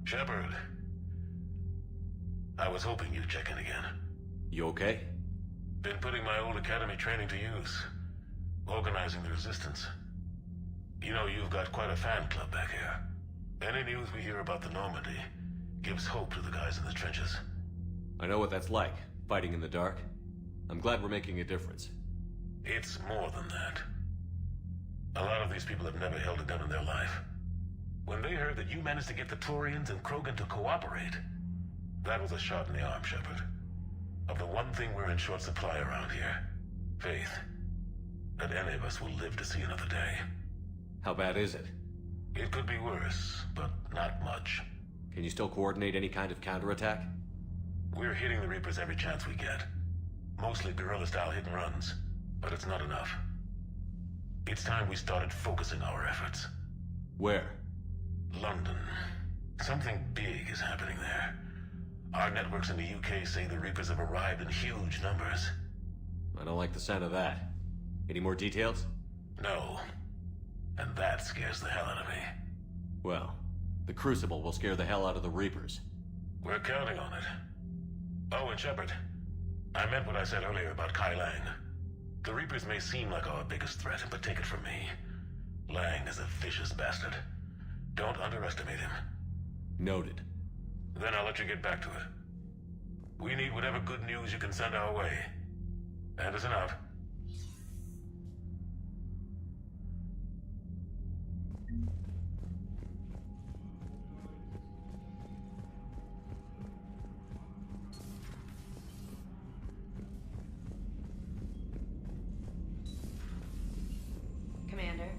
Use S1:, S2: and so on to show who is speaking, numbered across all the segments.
S1: Shepard. I was hoping you'd check in again.
S2: You okay?
S1: Been putting my old academy training to use. Organizing the resistance. You know, you've got quite a fan club back here. Any news we hear about the Normandy gives hope to the guys in the trenches.
S2: I know what that's like, fighting in the dark. I'm glad we're making a difference.
S1: It's more than that. A lot of these people have never held a gun in their life. When they heard that you managed to get the Turians and Krogan to cooperate, that was a shot in the arm, Shepard. Of the one thing we're in short supply around here, faith. That any of us will live to see another day.
S2: How bad is it?
S1: It could be worse, but not much.
S2: Can you still coordinate any kind of counterattack?
S1: We're hitting the Reapers every chance we get. Mostly guerrilla-style hit-and-runs, but it's not enough. It's time we started focusing our efforts.
S2: Where?
S1: London. Something big is happening there. Our networks in the UK say the Reapers have arrived in huge numbers.
S2: I don't like the sound of that. Any more details?
S1: No. And that scares the hell out of me.
S2: Well, the Crucible will scare the hell out of the Reapers.
S1: We're counting on it. Oh, and Shepard, I meant what I said earlier about Kai Lang. The Reapers may seem like our biggest threat, but take it from me. Lang is a vicious bastard. Don't underestimate him.
S2: Noted.
S1: Then I'll let you get back to it. We need whatever good news you can send our way. Anderson out.
S3: Commander.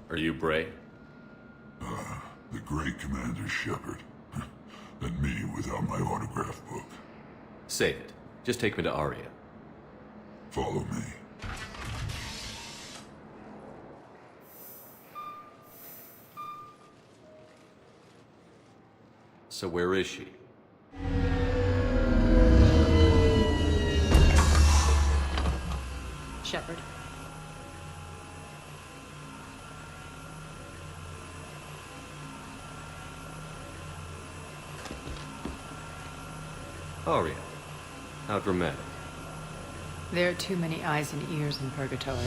S2: Are you Bray?
S4: The great Commander Shepard. And me without my autograph book.
S2: Save it. Just take me to Aria.
S4: Follow me.
S2: So where is she?
S3: Shepard.
S2: Aria. How dramatic.
S3: There are too many eyes and ears in Purgatory.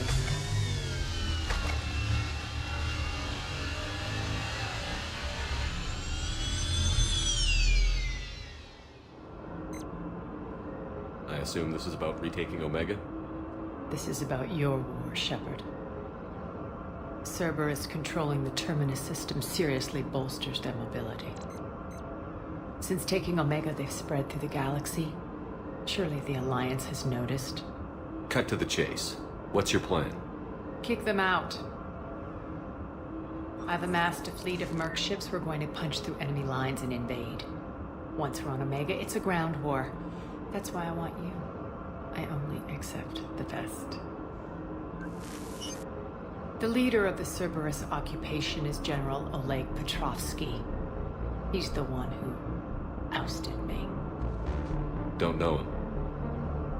S2: I assume this is about retaking Omega?
S3: This is about your war, Shepard. Cerberus controlling the Terminus system seriously bolsters their mobility. Since taking Omega, they've spread through the galaxy. Surely the Alliance has noticed.
S2: Cut to the chase. What's your plan?
S3: Kick them out. I've amassed a fleet of merc ships. We're going to punch through enemy lines and invade. Once we're on Omega, it's a ground war. That's why I want you. I only accept the best. The leader of the Cerberus occupation is General Oleg Petrovsky. He's the one who ousted me.
S2: Don't know him.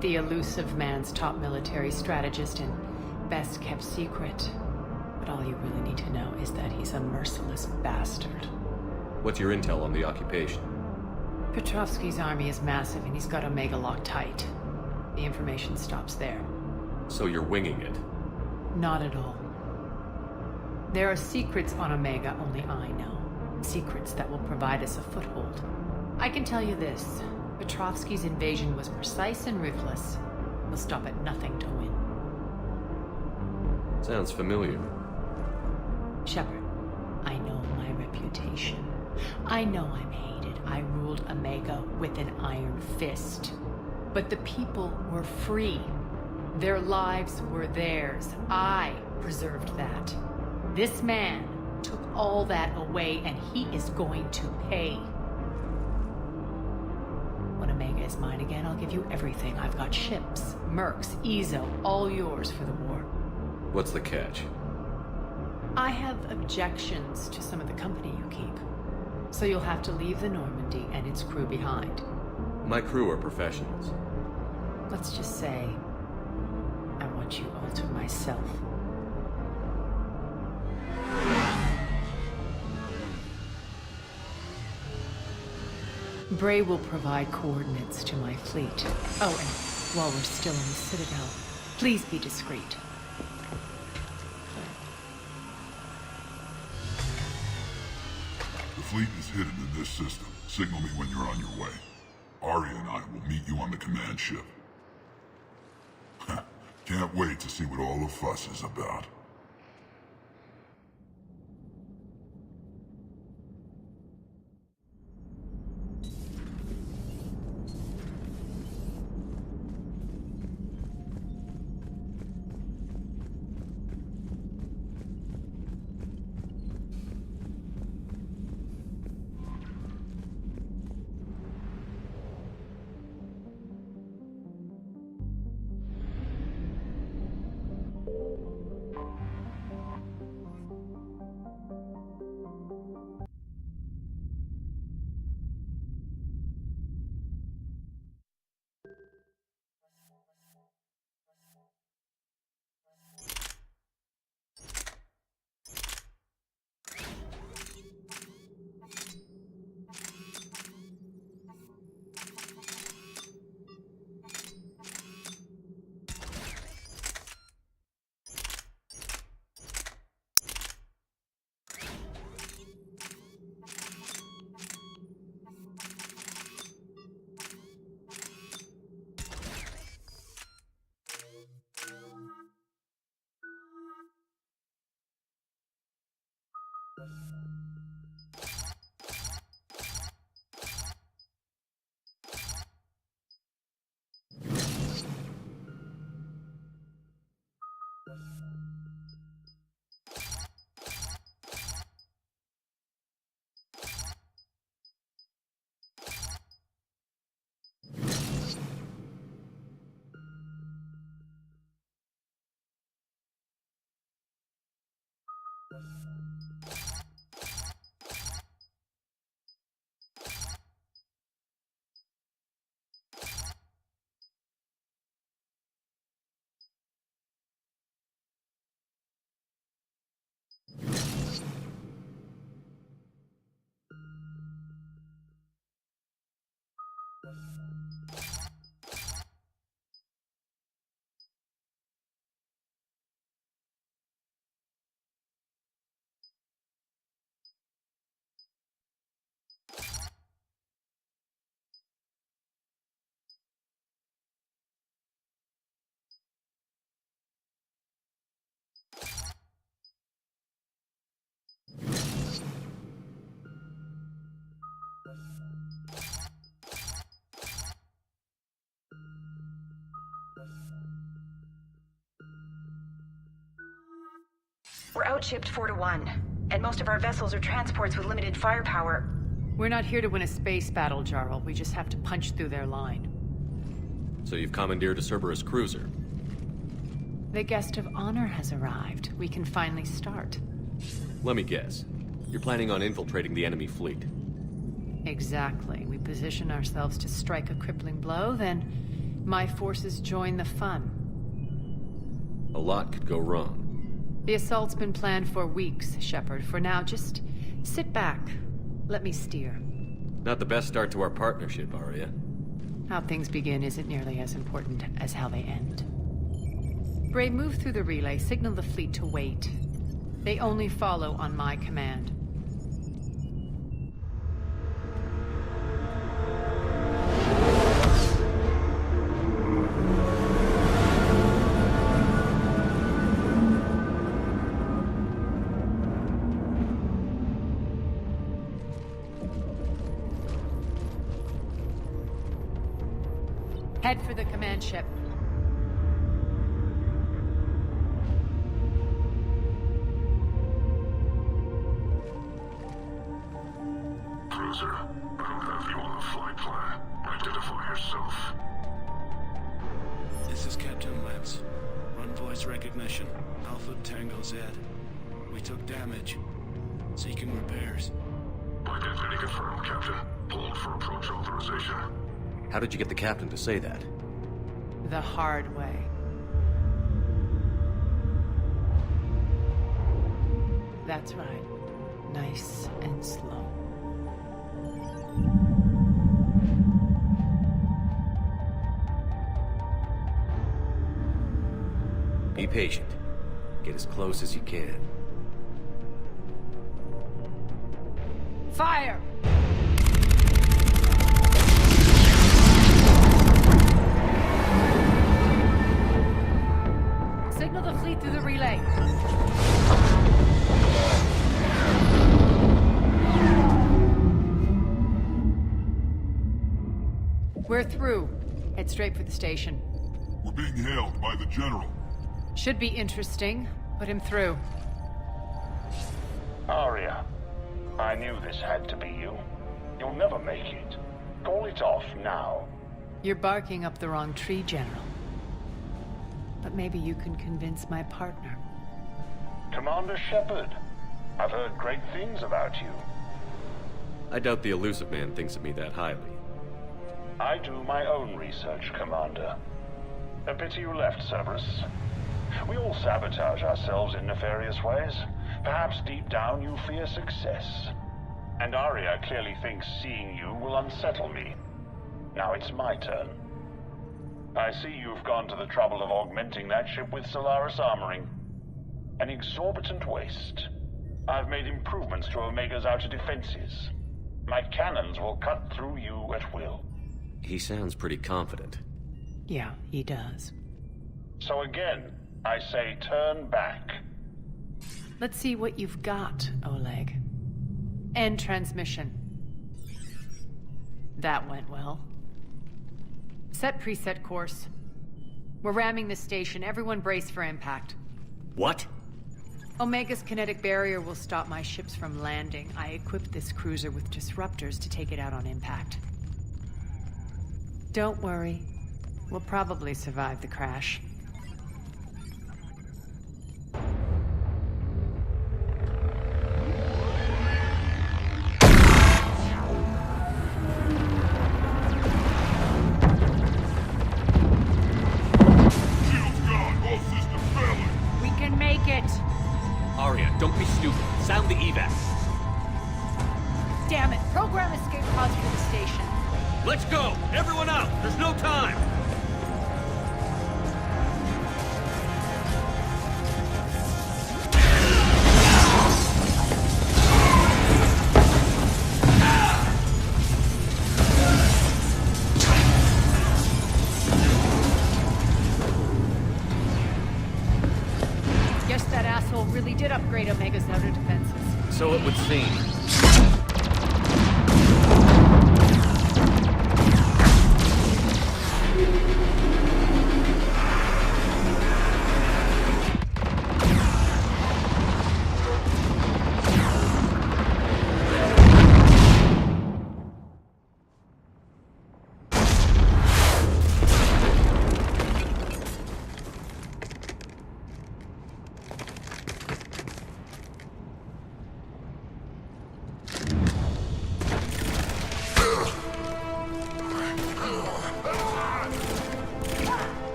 S3: The elusive man's top military strategist and best kept secret. But all you really need to know is that he's a merciless bastard.
S2: What's your intel on the occupation?
S3: Petrovsky's army is massive and he's got Omega locked tight. The information stops there.
S2: So you're winging it?
S3: Not at all. There are secrets on Omega only I know. Secrets that will provide us a foothold. I can tell you this. Petrovsky's invasion was precise and ruthless. He'll stop at nothing to win.
S2: Sounds familiar.
S3: Shepard, I know my reputation. I know I'm hated. I ruled Omega with an iron fist. But the people were free. Their lives were theirs. I preserved that. This man took all that away, and he is going to pay. When Omega is mine again, I'll give you everything. I've got ships, mercs, Ezo, all yours for the war.
S2: What's the catch?
S3: I have objections to some of the company you keep. So you'll have to leave the Normandy and its crew behind.
S2: My crew are professionals.
S3: Let's just say, I want you all to myself. Bray will provide coordinates to my fleet. Oh, and while we're still in the Citadel, please be discreet.
S4: The fleet is hidden in this system. Signal me when you're on your way. Arya and I will meet you on the command ship. Can't wait to see what all the fuss is about.
S5: We're outshipped 4-1, and most of our vessels are transports with limited firepower.
S3: We're not here to win a space battle, Jarl. We just have to punch through their line.
S2: So you've commandeered a Cerberus cruiser.
S3: The guest of honor has arrived. We can finally start.
S2: Let me guess. You're planning on infiltrating the enemy fleet.
S3: Exactly. We position ourselves to strike a crippling blow, then my forces join the fun.
S2: A lot could go wrong.
S3: The assault's been planned for weeks, Shepard. For now, just sit back. Let me steer.
S2: Not the best start to our partnership, Arya.
S3: How things begin isn't nearly as important as how they end. Bray, move through the relay. Signal the fleet to wait. They only follow on my command. Head for the command ship.
S4: Cruiser, I don't have you on the flight plan. Identify yourself.
S6: This is Captain Lance. Run voice recognition. Alpha Tango Z. We took damage. Seeking repairs.
S4: Identity confirmed, Captain. Hold for approach authorization.
S2: How did you get the captain to say that?
S3: The hard way. That's right. Nice and slow.
S2: Be patient. Get as close as you can.
S3: Fire! Signal the fleet through the relay. We're through. Head straight for the station.
S4: We're being hailed by the General.
S3: Should be interesting. Put him through.
S7: Arya, I knew this had to be you. You'll never make it. Call it off now.
S3: You're barking up the wrong tree, General. But maybe you can convince my partner.
S7: Commander Shepard, I've heard great things about you.
S2: I doubt the elusive man thinks of me that highly.
S7: I do my own research, Commander. A pity you left, Cerberus. We all sabotage ourselves in nefarious ways. Perhaps deep down you fear success. And Arya clearly thinks seeing you will unsettle me. Now it's my turn. I see you've gone to the trouble of augmenting that ship with Solaris armoring. An exorbitant waste. I've made improvements to Omega's outer defenses. My cannons will cut through you at will.
S2: He sounds pretty confident.
S3: Yeah, he does.
S7: So again, I say turn back.
S3: Let's see what you've got, Oleg. End transmission. That went well. Set preset course. We're ramming the station. Everyone brace for impact.
S2: What?
S3: Omega's kinetic barrier will stop my ships from landing. I equipped this cruiser with disruptors to take it out on impact. Don't worry. We'll probably survive the crash.
S4: Shield's gone. All systems failing.
S3: We can make it!
S2: Arya, don't be stupid. Sound the evac.
S3: Damn it! Program escape pods for the station.
S2: Let's go! Everyone out! There's no time!
S3: Guess that asshole really did upgrade Omega's outer defenses.
S2: So it would seem.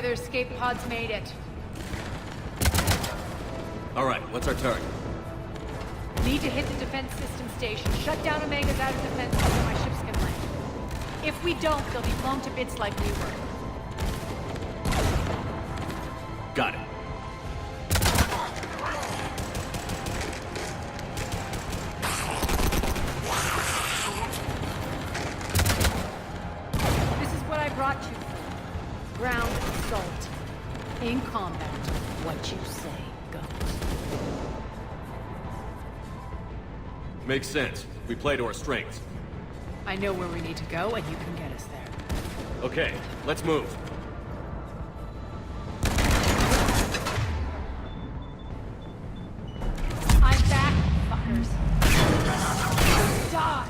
S3: other escape pods made it.
S2: Alright, what's our target?
S3: Need to hit the defense system station. Shut down Omega's outer defense so my ships can land. If we don't, they'll be blown to bits like we were.
S2: Got it.
S3: This is what I brought you for. Ground assault. In combat, what you say goes.
S2: Makes sense. We play to our strengths.
S3: I know where we need to go, and you can get us there.
S2: Okay, let's move.
S3: I'm back, fuckers. Die!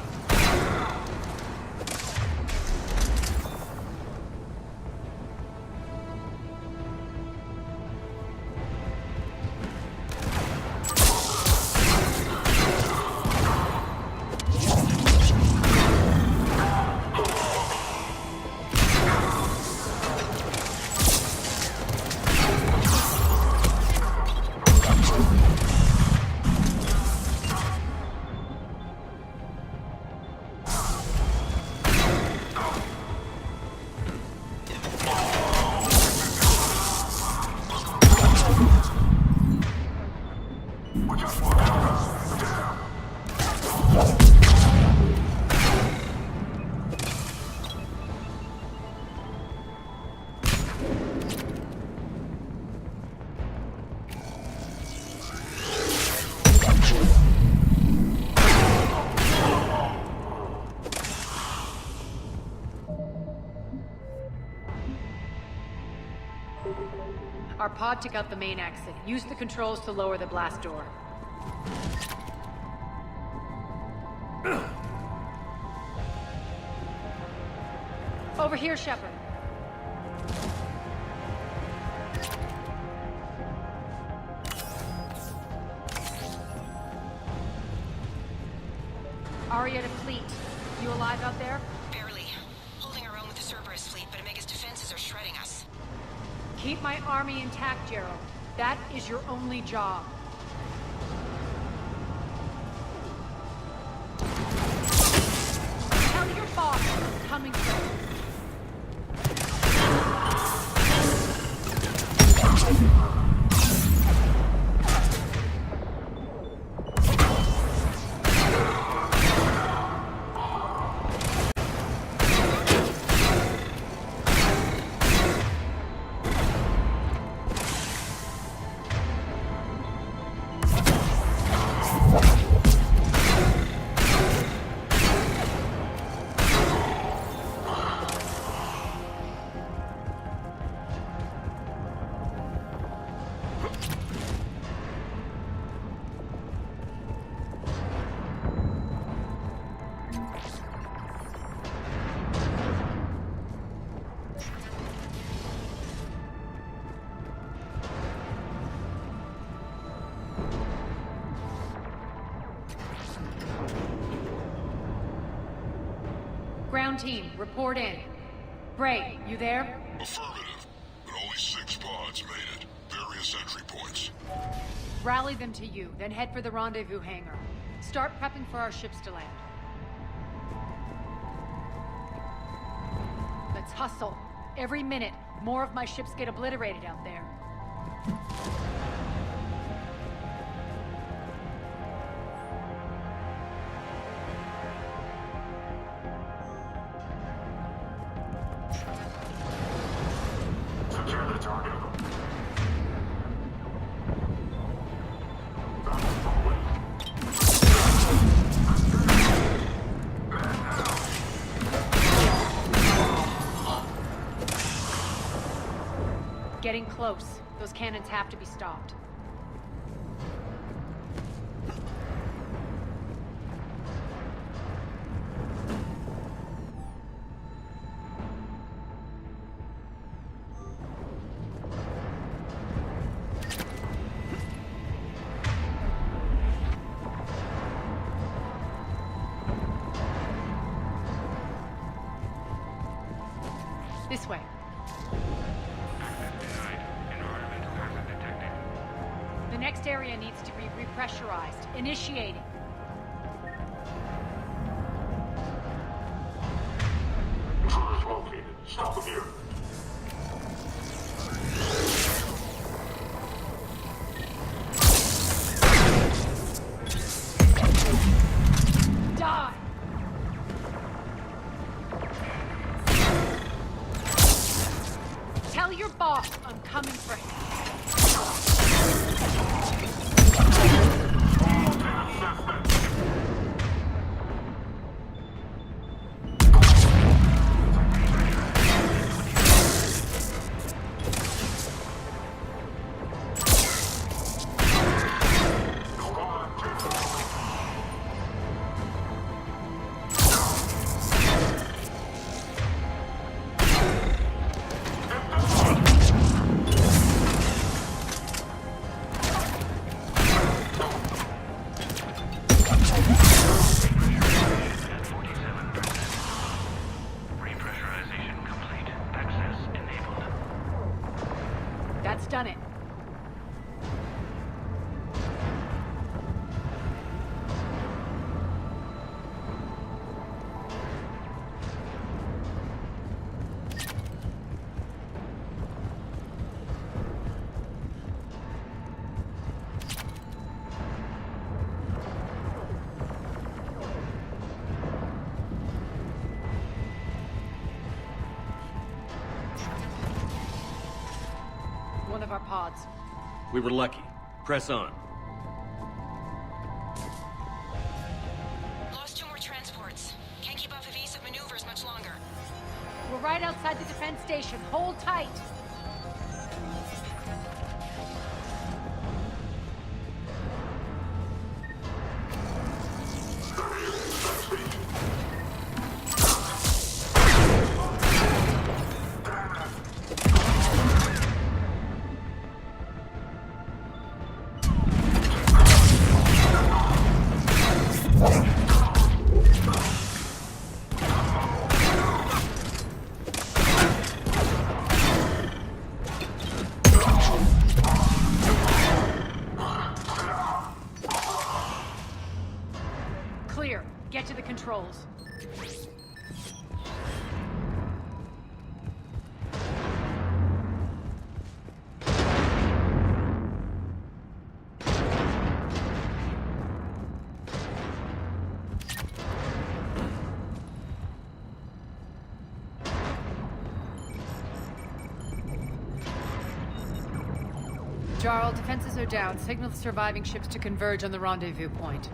S3: Our pod took out the main exit. Use the controls to lower the blast door. Over here, Shepard. Aria to fleet. You alive out there?
S5: Barely. Holding our own with the Cerberus fleet, but Omega's defenses are shredding us.
S3: Keep my army intact, Gerald. That is your only job. Tell your boss I'm coming through. Ground team, report in. Bray, you there?
S4: Affirmative, but only 6 pods made it. Various entry points.
S3: Rally them to you, then head for the rendezvous hangar. Start prepping for our ships to land. Let's hustle. Every minute, more of my ships get obliterated out there.
S4: Secure the target.
S3: Getting close. Those cannons have to be stopped. This way. next area needs to be repressurized. Initiating.
S7: Intruders located. Stop them here.
S3: Die! Tell your boss I'm coming for him. That's done it. One of our pods.
S2: We were lucky. Press on.
S5: Lost 2 more transports. Can't keep up evasive maneuvers much longer.
S3: We're right outside the defense station. Hold tight. Clear. Get to the controls. Jarl, defenses are down. Signal the surviving ships to converge on the rendezvous point.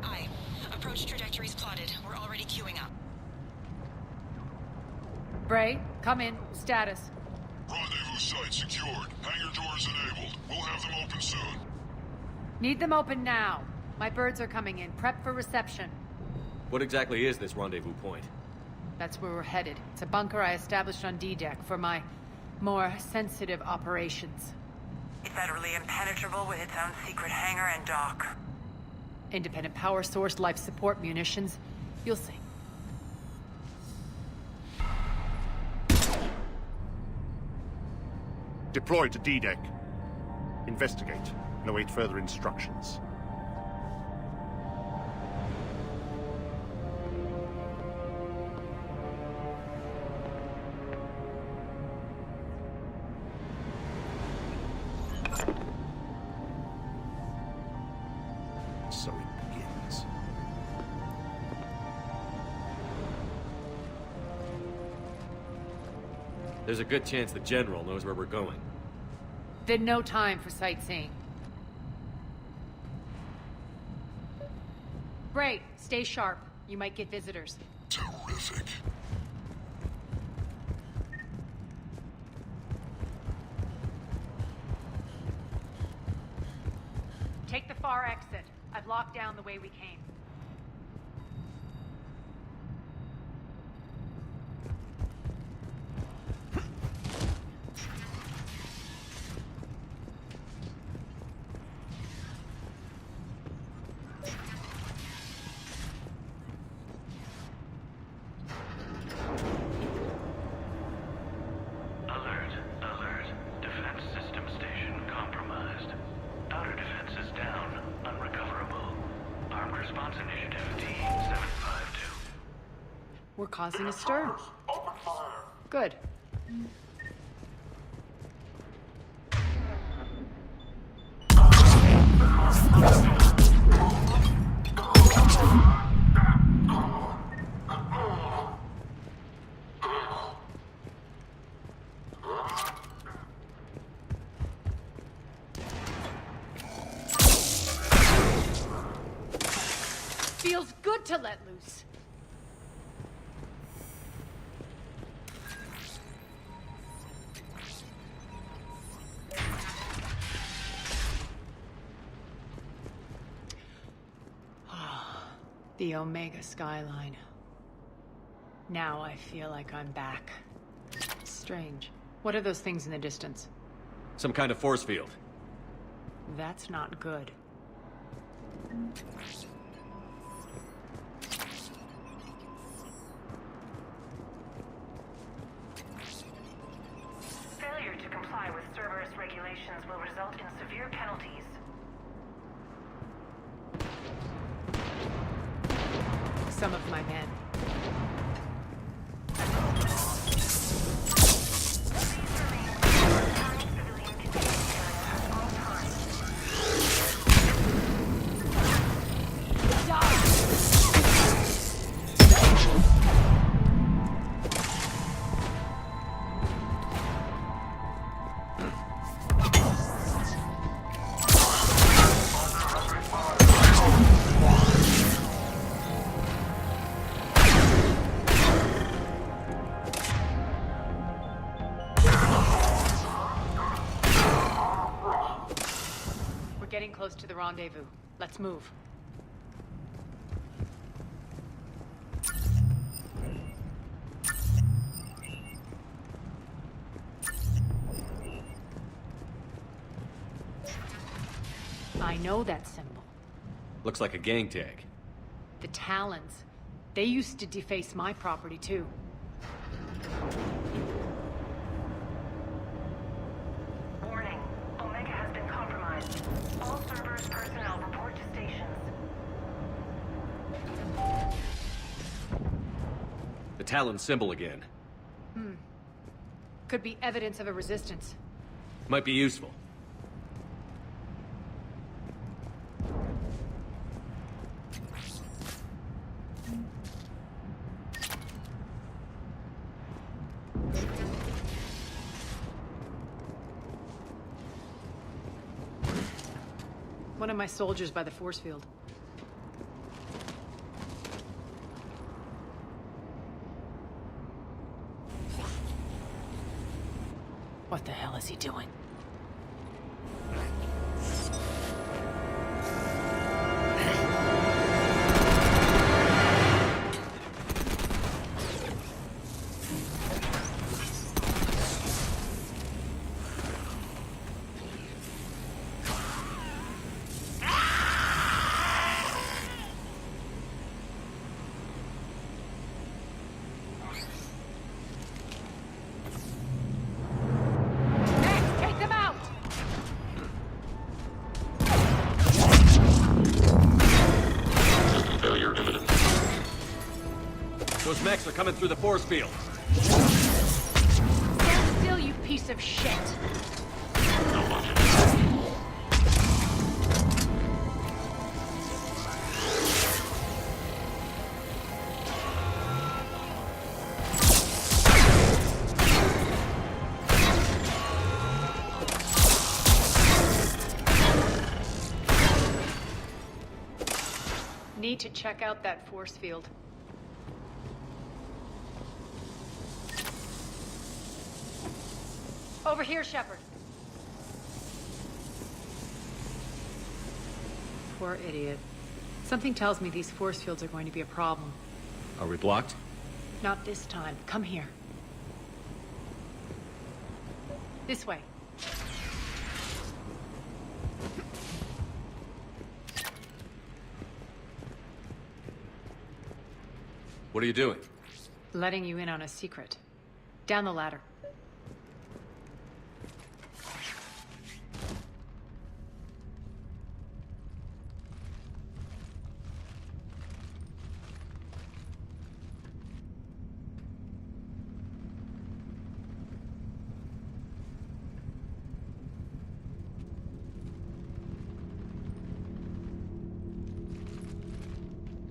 S5: Aye. Approach trajectories plotted. We're already queuing up.
S3: Bray, come in. Status.
S4: Rendezvous site secured. Hangar doors enabled. We'll have them open soon.
S3: Need them open now. My birds are coming in. Prep for reception.
S2: What exactly is this rendezvous point?
S3: That's where we're headed. It's a bunker I established on D-Deck for my more sensitive operations.
S8: It's utterly impenetrable with its own secret hangar and dock.
S3: Independent power source, life support, munitions. You'll see.
S9: Deploy to D-Deck. Investigate and await further instructions. So it begins.
S2: There's a good chance the General knows where we're going.
S3: Then no time for sightseeing. Bray, stay sharp. You might get visitors.
S4: Terrific.
S3: Take the far exit. I've locked down the way we came. We're causing a stir. Good. Feels good to let loose. The Omega skyline. Now I feel like I'm back. Strange. What are those things in the distance?
S2: Some kind of force field.
S3: That's not good.
S5: Failure to comply with Cerberus regulations will result in severe penalties.
S3: Some of my men. Getting close to the rendezvous. Let's move. I know that symbol.
S2: Looks like a gang tag.
S3: The Talons. They used to deface my property too.
S5: Warning. Omega has been compromised. All Cerberus personnel report to stations.
S2: The Talon symbol again.
S3: Could be evidence of a resistance.
S2: Might be useful.
S3: One of my soldiers by the force field. What the hell is he doing?
S2: Those mechs are coming through the force field.
S3: Stand still, you piece of shit! Need to check out that force field. Over here, Shepard. Poor idiot. Something tells me these force fields are going to be a problem.
S2: Are we blocked?
S3: Not this time. Come here. This way.
S2: What are you doing?
S3: Letting you in on a secret. Down the ladder.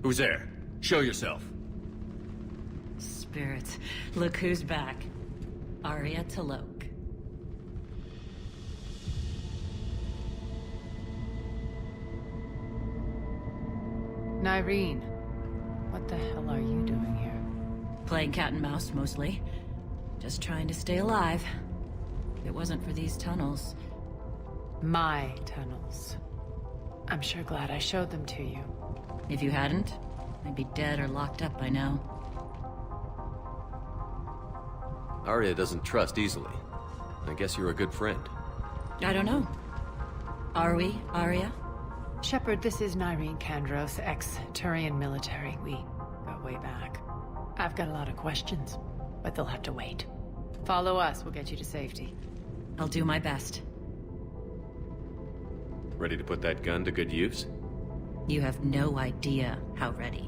S2: Who's there? Show yourself.
S10: Spirits, look who's back. Arya Talok.
S3: Nyreen, what the hell are you doing here?
S10: Playing cat and mouse, mostly. Just trying to stay alive. If it wasn't for these tunnels...
S3: My tunnels. I'm sure glad I showed them to you.
S10: If you hadn't, I'd be dead or locked up by now.
S2: Arya doesn't trust easily. I guess you're a good friend.
S10: I don't know. Are we, Arya?
S3: Shepard, this is Nyreen Kandros, ex-Turian military. We go way back. I've got a lot of questions, but they'll have to wait. Follow us, we'll get you to safety.
S10: I'll do my best.
S2: Ready to put that gun to good use?
S10: You have no idea how ready.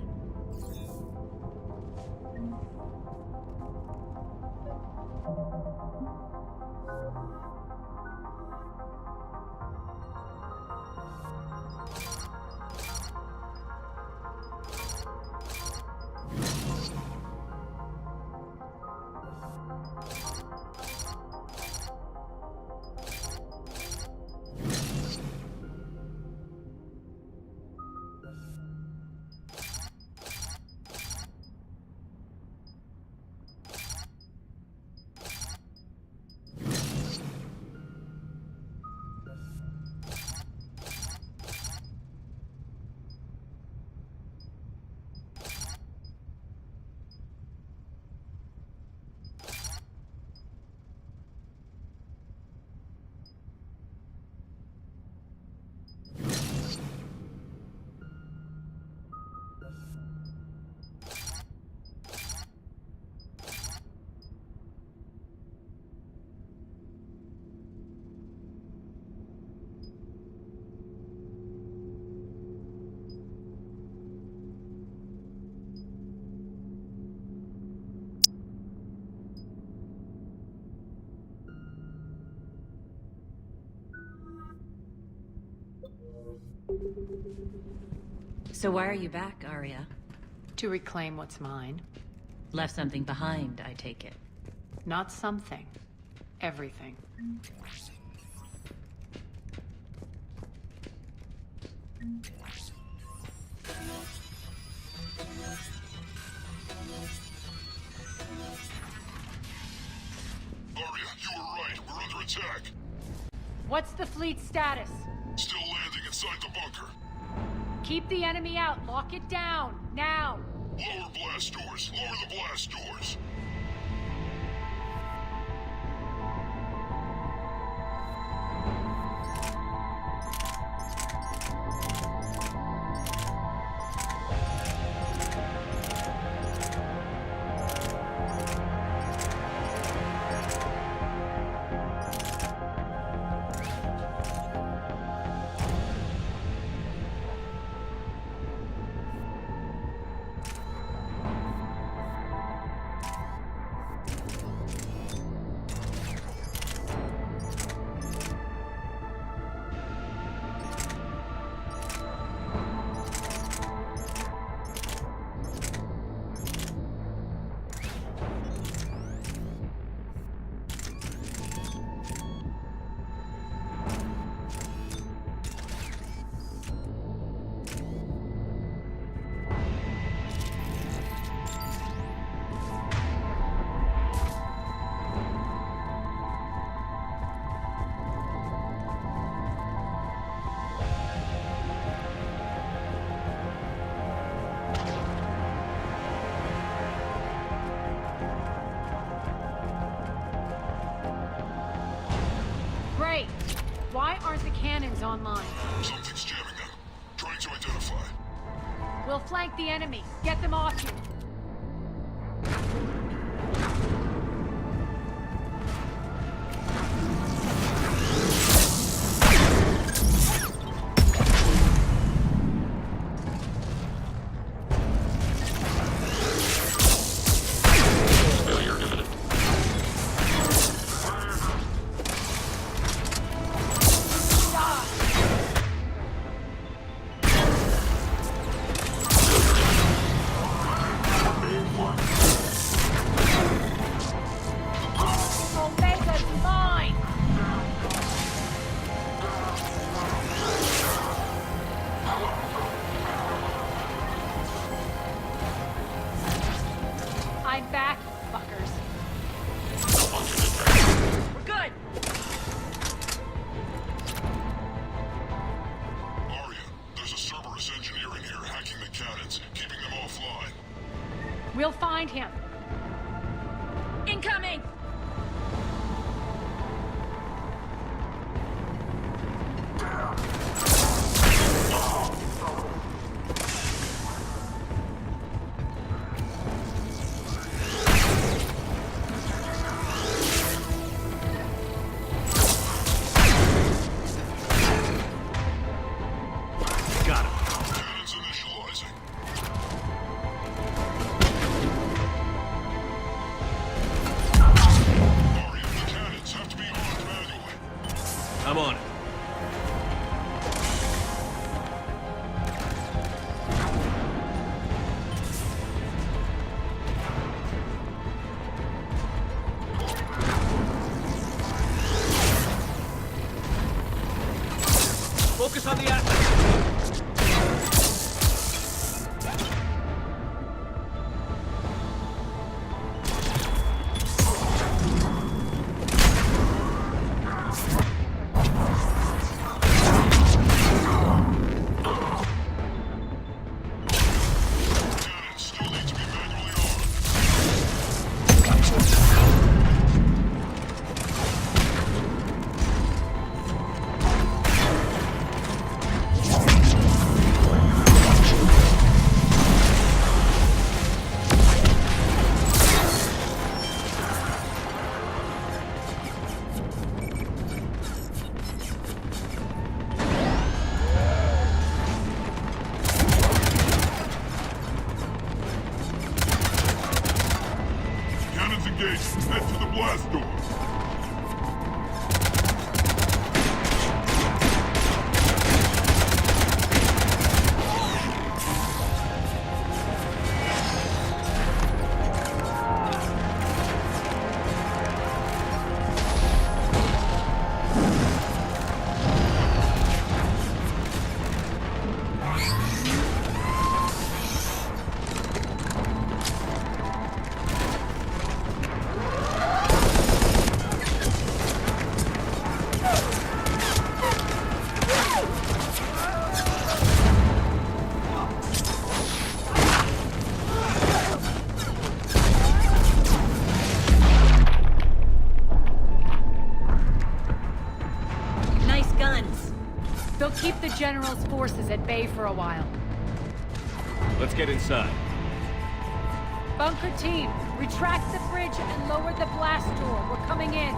S10: So why are you back, Arya?
S3: To reclaim what's mine.
S10: Left something behind, I take it.
S3: Not something. Everything.
S4: Arya, you were right. We're under attack.
S3: What's the fleet's status?
S4: Still landing inside the bunker.
S3: Keep the enemy out. Lock it down. Now.
S4: Lower blast doors. Lower the blast doors.
S3: Why aren't the cannons online?
S4: Something's jamming them. Trying to identify.
S3: We'll flank the enemy. Get them off you. Slide back, fuckers. We're good!
S4: Arya, there's a Cerberus engineer in here hacking the cannons, keeping them offline.
S3: We'll find him.
S10: Incoming!
S2: I'm on it. Focus on the atlas.
S4: Head to the blast door.
S3: They'll keep the General's forces at bay for a while.
S2: Let's get inside.
S3: Bunker team, retract the bridge and lower the blast door. We're coming in.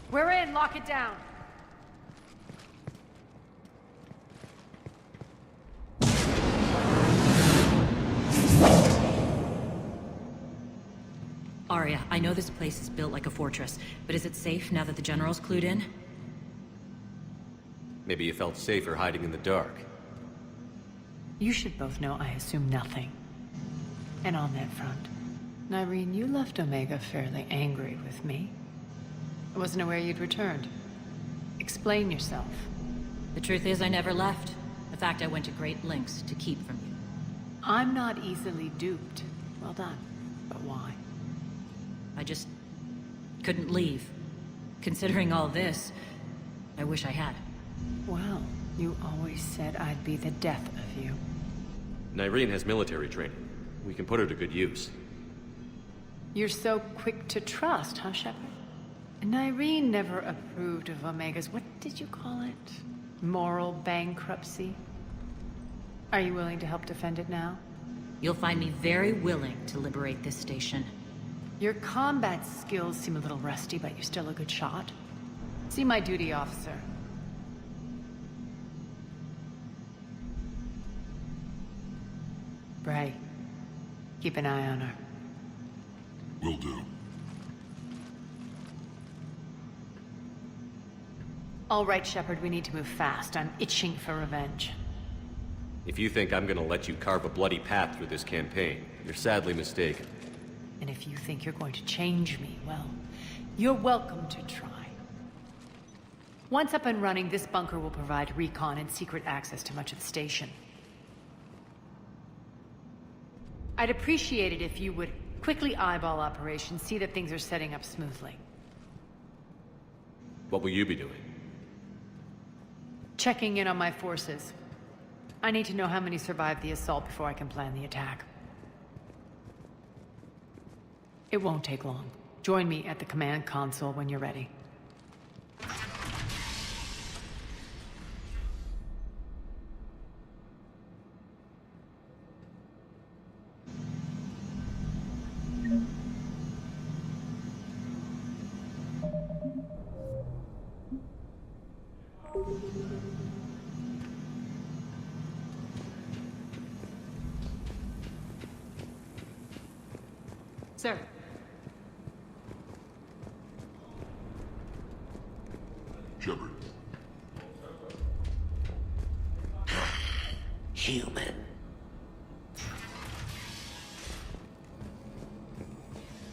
S3: We're in, lock it down.
S10: Arya, I know this place is built like a fortress, but is it safe now that the General's clued in?
S2: Maybe you felt safer hiding in the dark.
S3: You should both know I assume nothing. And on that front, Nyreen, you left Omega fairly angry with me. I wasn't aware you'd returned. Explain yourself.
S10: The truth is, I never left. In fact, I went to great lengths to keep from you.
S3: I'm not easily duped. Well done. But why?
S10: I just couldn't leave. Considering all this, I wish I had.
S3: Well, you always said I'd be the death of you.
S2: Nyreen has military training. We can put her to good use.
S3: You're so quick to trust, huh, Shepard? Nyreen never approved of Omega's, what did you call it? Moral bankruptcy? Are you willing to help defend it now?
S10: You'll find me very willing to liberate this station.
S3: Your combat skills seem a little rusty, but you're still a good shot. See my duty officer. Bray, keep an eye on her.
S4: Will do.
S3: All right, Shepard, we need to move fast. I'm itching for revenge.
S2: If you think I'm gonna let you carve a bloody path through this campaign, you're sadly mistaken.
S3: And if you think you're going to change me, well, you're welcome to try. Once up and running, this bunker will provide recon and secret access to much of the station. I'd appreciate it if you would quickly eyeball operations, see that things are setting up smoothly.
S2: What will you be doing?
S3: Checking in on my forces. I need to know how many survived the assault before I can plan the attack. It won't take long. Join me at the command console when you're ready. Sir.
S4: Shepard.
S11: Human.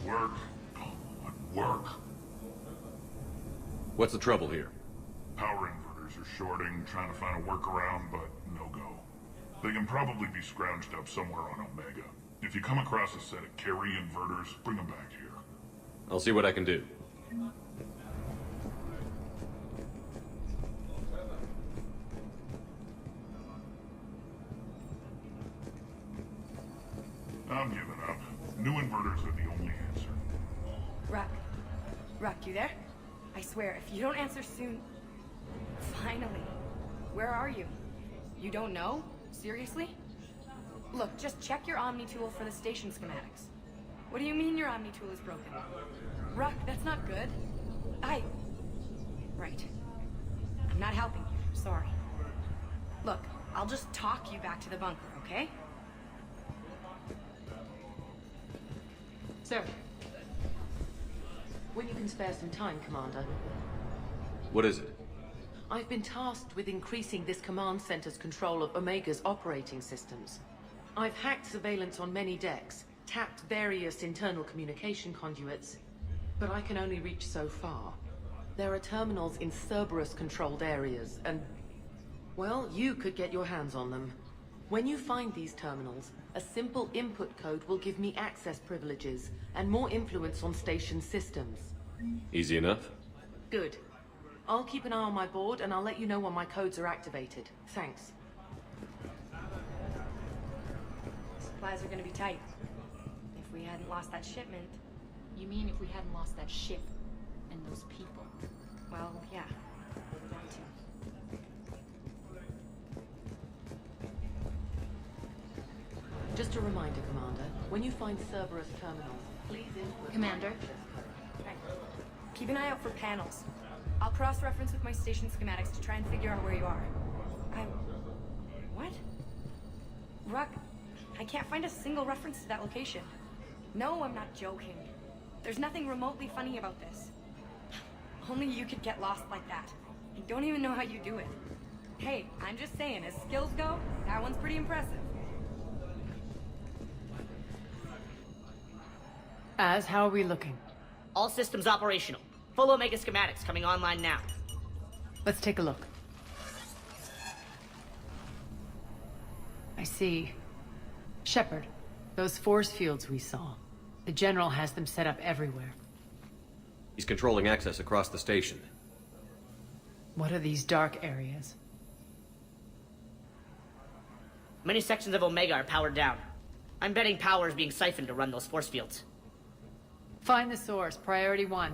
S4: Work. Come on, work.
S2: What's the trouble here?
S4: Power inverters are shorting, trying to find a workaround, but no go. They can probably be scrounged up somewhere on Omega. If you come across a set of carry inverters, bring them back here.
S2: I'll see what I can do.
S4: I'm giving up. New inverters are the only answer.
S12: Ruck, you there? I swear, if you don't answer soon... Finally. Where are you? You don't know? Seriously? Look, just check your Omni tool for the station schematics. What do you mean your Omni tool is broken? Ruck, that's not good. Right. I'm not helping you, sorry. Look, I'll just talk you back to the bunker, okay?
S11: Sir. When you can spare some time, Commander.
S2: What is it?
S11: I've been tasked with increasing this command center's control of Omega's operating systems. I've hacked surveillance on many decks, tapped various internal communication conduits, but I can only reach so far. There are terminals in Cerberus-controlled areas, and... well, you could get your hands on them. When you find these terminals, a simple input code will give me access privileges and more influence on station systems.
S2: Easy enough?
S11: Good. I'll keep an eye on my board, and I'll let you know when my codes are activated. Thanks.
S12: Supplies are gonna be tight. If we hadn't lost that shipment...
S13: You mean if we hadn't lost that ship and those people?
S12: Well, yeah. That too.
S11: Just a reminder, Commander. When you find Cerberus terminals, please input...
S13: Commander?
S12: Right. Keep an eye out for panels. I'll cross-reference with my station schematics to try and figure out where you are. What? Ruck, I can't find a single reference to that location. No, I'm not joking. There's nothing remotely funny about this. Only you could get lost like that. I don't even know how you do it. Hey, I'm just saying, as skills go, that one's pretty impressive.
S3: How are we looking?
S14: All systems operational. Full Omega schematics coming online now.
S3: Let's take a look. I see. Shepard, those force fields we saw. The General has them set up everywhere.
S2: He's controlling access across the station.
S3: What are these dark areas?
S14: Many sections of Omega are powered down. I'm betting power is being siphoned to run those force fields.
S3: Find the source, priority 1.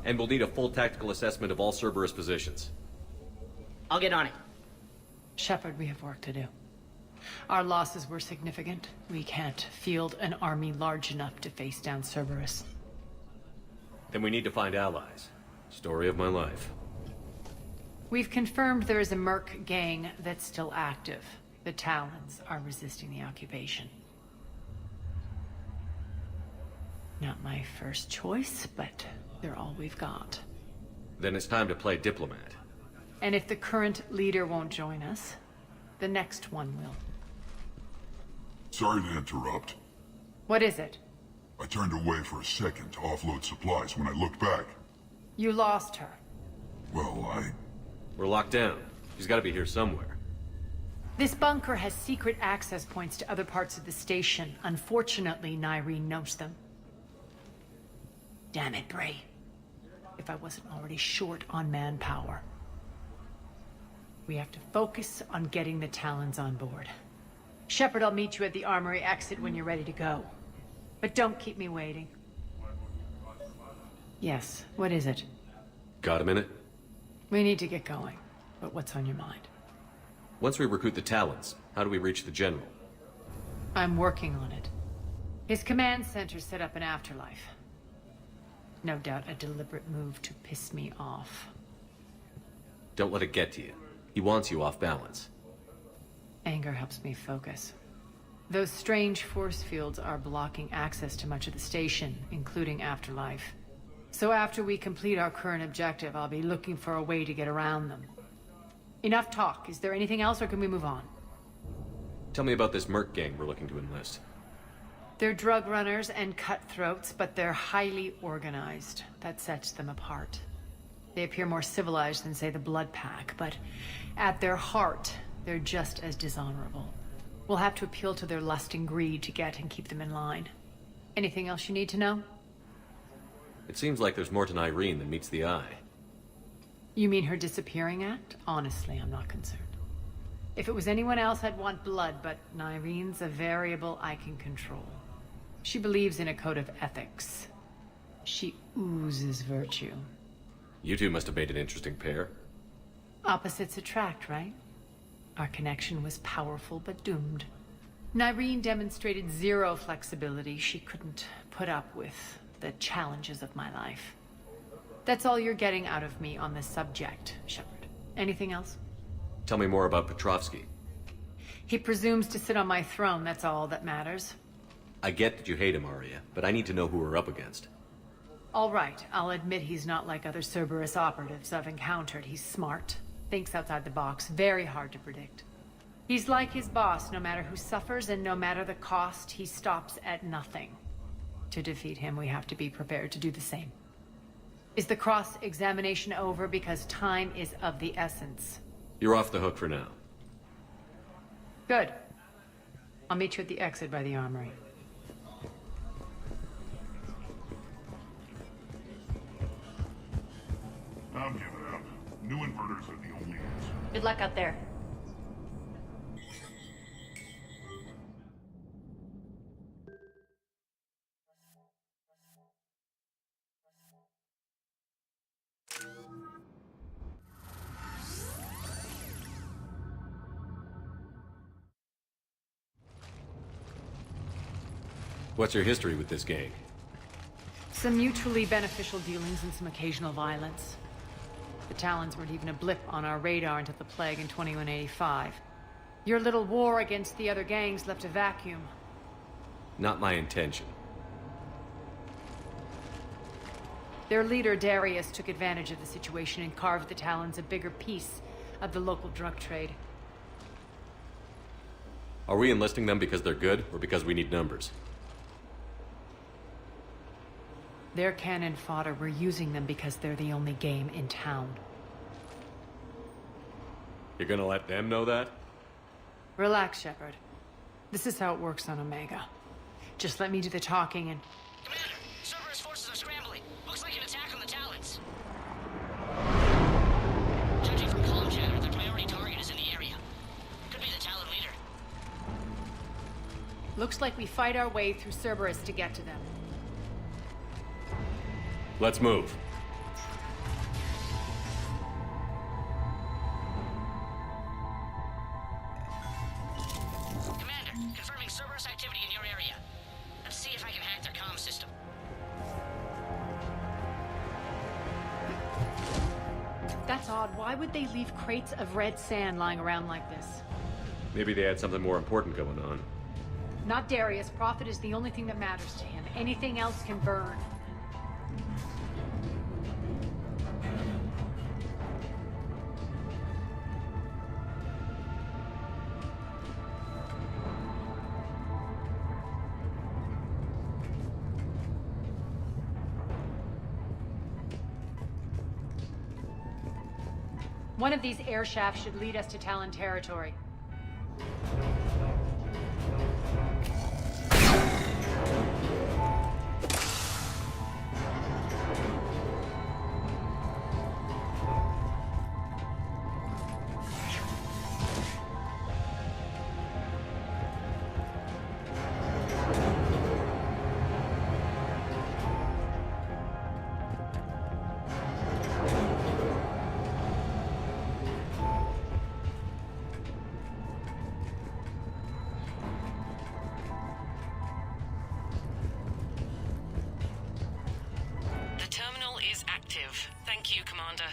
S2: And we'll need a full tactical assessment of all Cerberus positions.
S14: I'll get on it.
S3: Shepard, we have work to do. Our losses were significant. We can't field an army large enough to face down Cerberus.
S2: Then we need to find allies. Story of my life.
S3: We've confirmed there is a Merc gang that's still active. The Talons are resisting the occupation. Not my first choice, but they're all we've got.
S2: Then it's time to play diplomat.
S3: And if the current leader won't join us, the next one will.
S4: Sorry to interrupt.
S3: What is it?
S4: I turned away for a second to offload supplies. When I looked back,
S3: You lost her.
S4: well,
S2: We're locked down. She's gotta be here somewhere.
S3: This bunker has secret access points to other parts of the station. Unfortunately, Nyreen knows them. Damn it, Bray. If I wasn't already short on manpower. We have to focus on getting the Talons on board. Shepard, I'll meet you at the armory exit when you're ready to go. But don't keep me waiting. Yes, what is it?
S2: Got a minute?
S3: We need to get going. But what's on your mind?
S2: Once we recruit the Talons, how do we reach the General?
S3: I'm working on it. His command center set up an afterlife. No doubt a deliberate move to piss me off.
S2: Don't let it get to you. He wants you off balance.
S3: Anger helps me focus. Those strange force fields are blocking access to much of the station, including Afterlife. So after we complete our current objective, I'll be looking for a way to get around them. Enough talk. Is there anything else, or can we move on?
S2: Tell me about this merc gang we're looking to enlist.
S3: They're drug runners and cutthroats, but they're highly organized. That sets them apart. They appear more civilized than, say, the Blood Pack, but at their heart, they're just as dishonorable. We'll have to appeal to their lust and greed to get and keep them in line. Anything else you need to know?
S2: It seems like there's more to Nyreen than meets the eye.
S3: You mean her disappearing act? Honestly, I'm not concerned. If it was anyone else, I'd want blood, but Nyreen's a variable I can control. She believes in a code of ethics. She oozes virtue.
S2: You two must have made an interesting pair.
S3: Opposites attract, right? Our connection was powerful but doomed. Nyreen demonstrated zero flexibility. She couldn't put up with the challenges of my life. That's all you're getting out of me on this subject, Shepard. Anything else?
S2: Tell me more about Petrovsky.
S3: He presumes to sit on my throne, that's all that matters.
S2: I get that you hate him, Arya, but I need to know who we're up against.
S3: All right, I'll admit he's not like other Cerberus operatives I've encountered. He's smart, thinks outside the box, very hard to predict. He's like his boss, no matter who suffers and no matter the cost, he stops at nothing. To defeat him, we have to be prepared to do the same. Is the cross-examination over? Because time is of the essence.
S2: You're off the hook for now.
S3: Good. I'll meet you at the exit by the armory.
S4: I'm giving up. New inverters are the only answer.
S12: Good luck out there.
S2: What's your history with this gang?
S3: Some mutually beneficial dealings and some occasional violence. The Talons weren't even a blip on our radar until the plague in 2185. Your little war against the other gangs left a vacuum.
S2: Not my intention.
S3: Their leader, Darius, took advantage of the situation and carved the Talons a bigger piece of the local drug trade.
S2: Are we enlisting them because they're good, or because we need numbers?
S3: They're cannon fodder. We're using them because they're the only game in town.
S2: You're gonna let them know that?
S3: Relax, Shepard. This is how it works on Omega. Just let me do the talking and...
S14: Commander, Cerberus forces are scrambling. Looks like an attack on the Talons. Judging from comm chatter, their priority target is in the area. Could be the Talon leader.
S3: Looks like we fight our way through Cerberus to get to them.
S2: Let's move.
S14: Commander, confirming Cerberus activity in your area. Let's see if I can hack their comm system.
S3: That's odd. Why would they leave crates of red sand lying around like this?
S2: Maybe they had something more important going on.
S3: Not Darius. Profit is the only thing that matters to him. Anything else can burn.
S15: One of these air shafts should lead us to Talon territory.
S11: Thank you, Commander.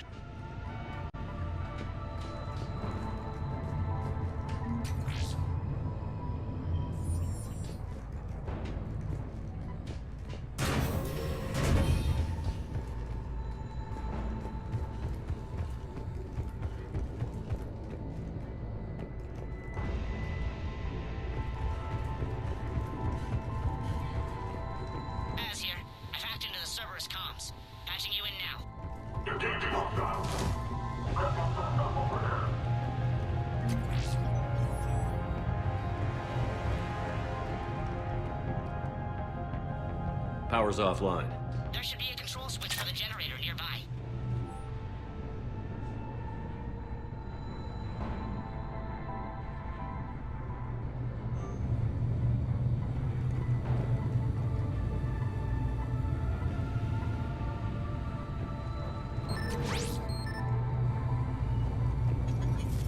S14: Az here. I've hacked into the server's comms. Patching you in now.
S2: Power's offline.
S14: There should be a control switch for the generator nearby.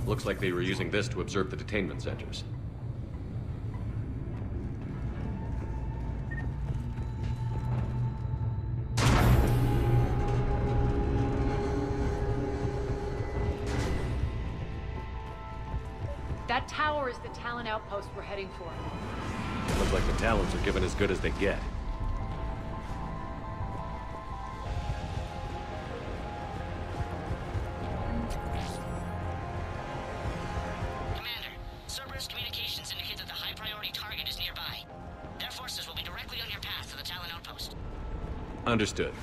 S2: Looks like they were using this to observe the detainment centers.
S15: That tower is the Talon outpost we're heading for.
S2: Looks like the Talons are given as good as they get.
S14: Commander, Cerberus communications indicate that the high-priority target is nearby. Their forces will be directly on your path to the Talon outpost.
S2: Understood.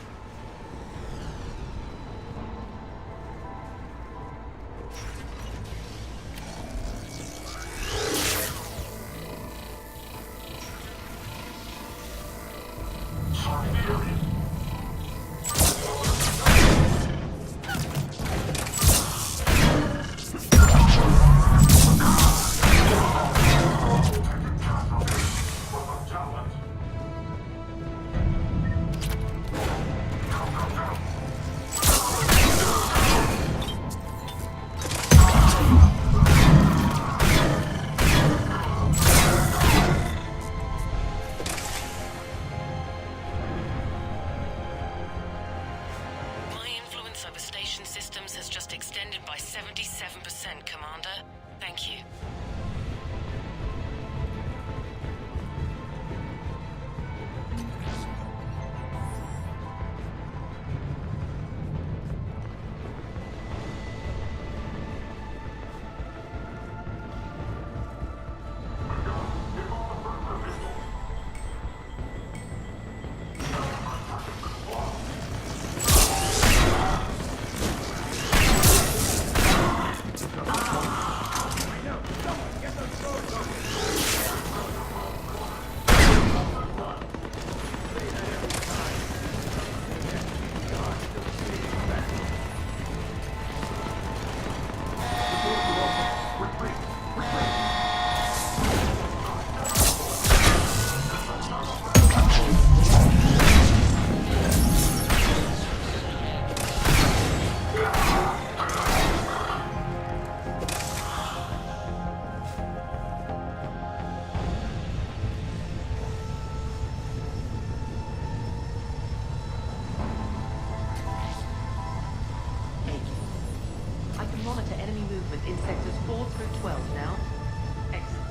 S11: extended by 77%, Commander. Thank you. Monitor enemy movement in sectors 4 through 12 now. Excellent.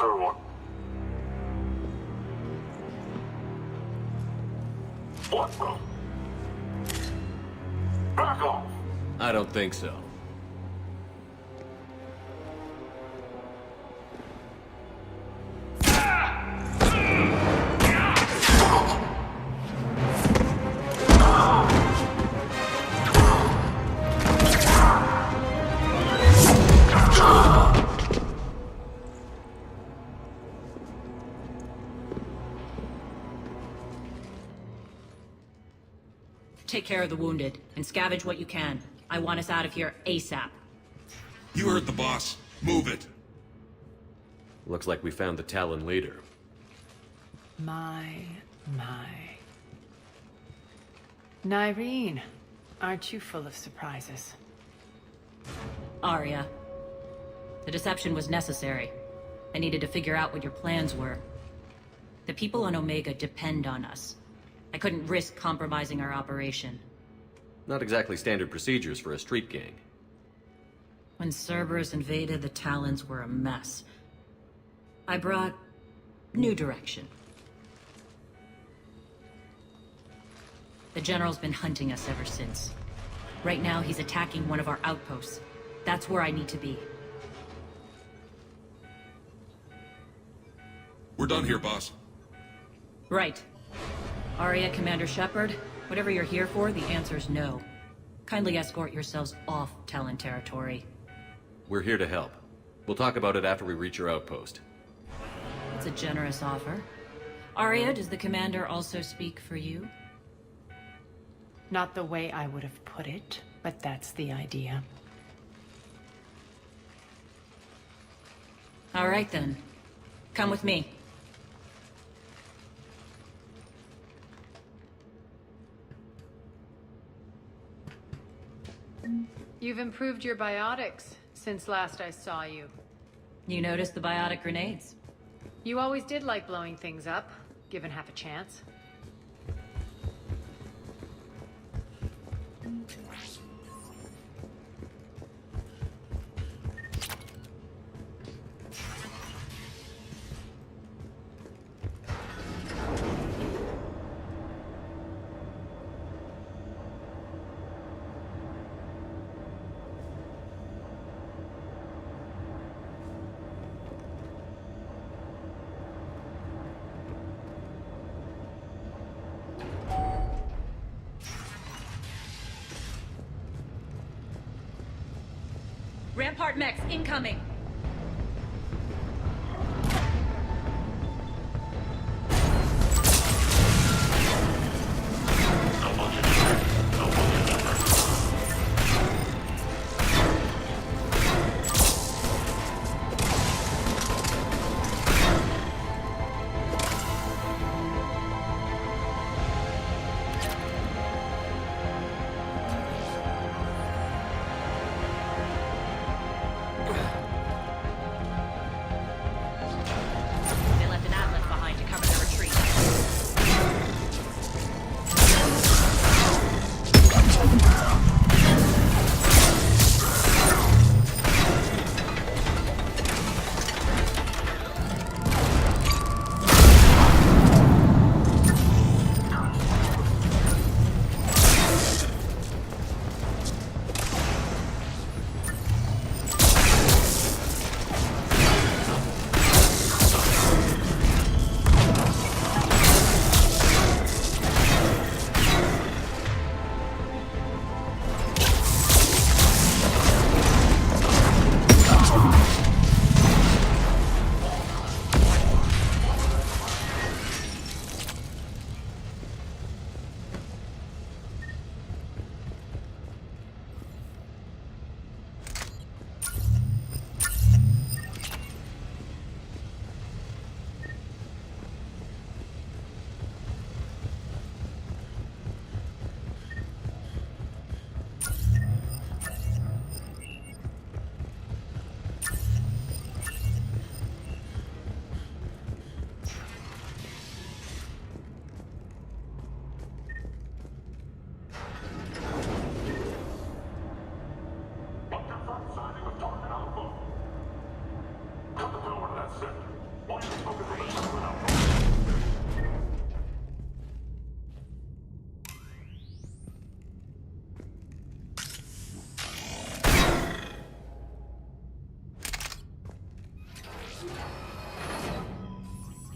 S4: everyone. What the? Back off!
S2: I don't think so.
S10: Take care of the wounded, and scavenge what you can. I want us out of here ASAP.
S16: You heard the boss. Move it.
S2: Looks like we found the Talon leader.
S3: My. Nyreen, aren't you full of surprises?
S10: Arya. The deception was necessary. I needed to figure out what your plans were. The people on Omega depend on us. I couldn't risk compromising our operation.
S2: Not exactly standard procedures for a street gang.
S10: When Cerberus invaded, the Talons were a mess. I brought new direction. The General's been hunting us ever since. Right now, he's attacking one of our outposts. That's where I need to be.
S16: We're done here, boss.
S10: Right. Arya, Commander Shepard, whatever you're here for, the answer's no. Kindly escort yourselves off Talon territory.
S2: We're here to help. We'll talk about it after we reach your outpost.
S10: It's a generous offer. Arya, does the Commander also speak for you?
S3: Not the way I would have put it, but that's the idea.
S10: All right then. Come with me.
S15: You've improved your biotics since last I saw you.
S10: You noticed the biotic grenades?
S15: You always did like blowing things up, given half a chance.
S10: Rampart mechs incoming!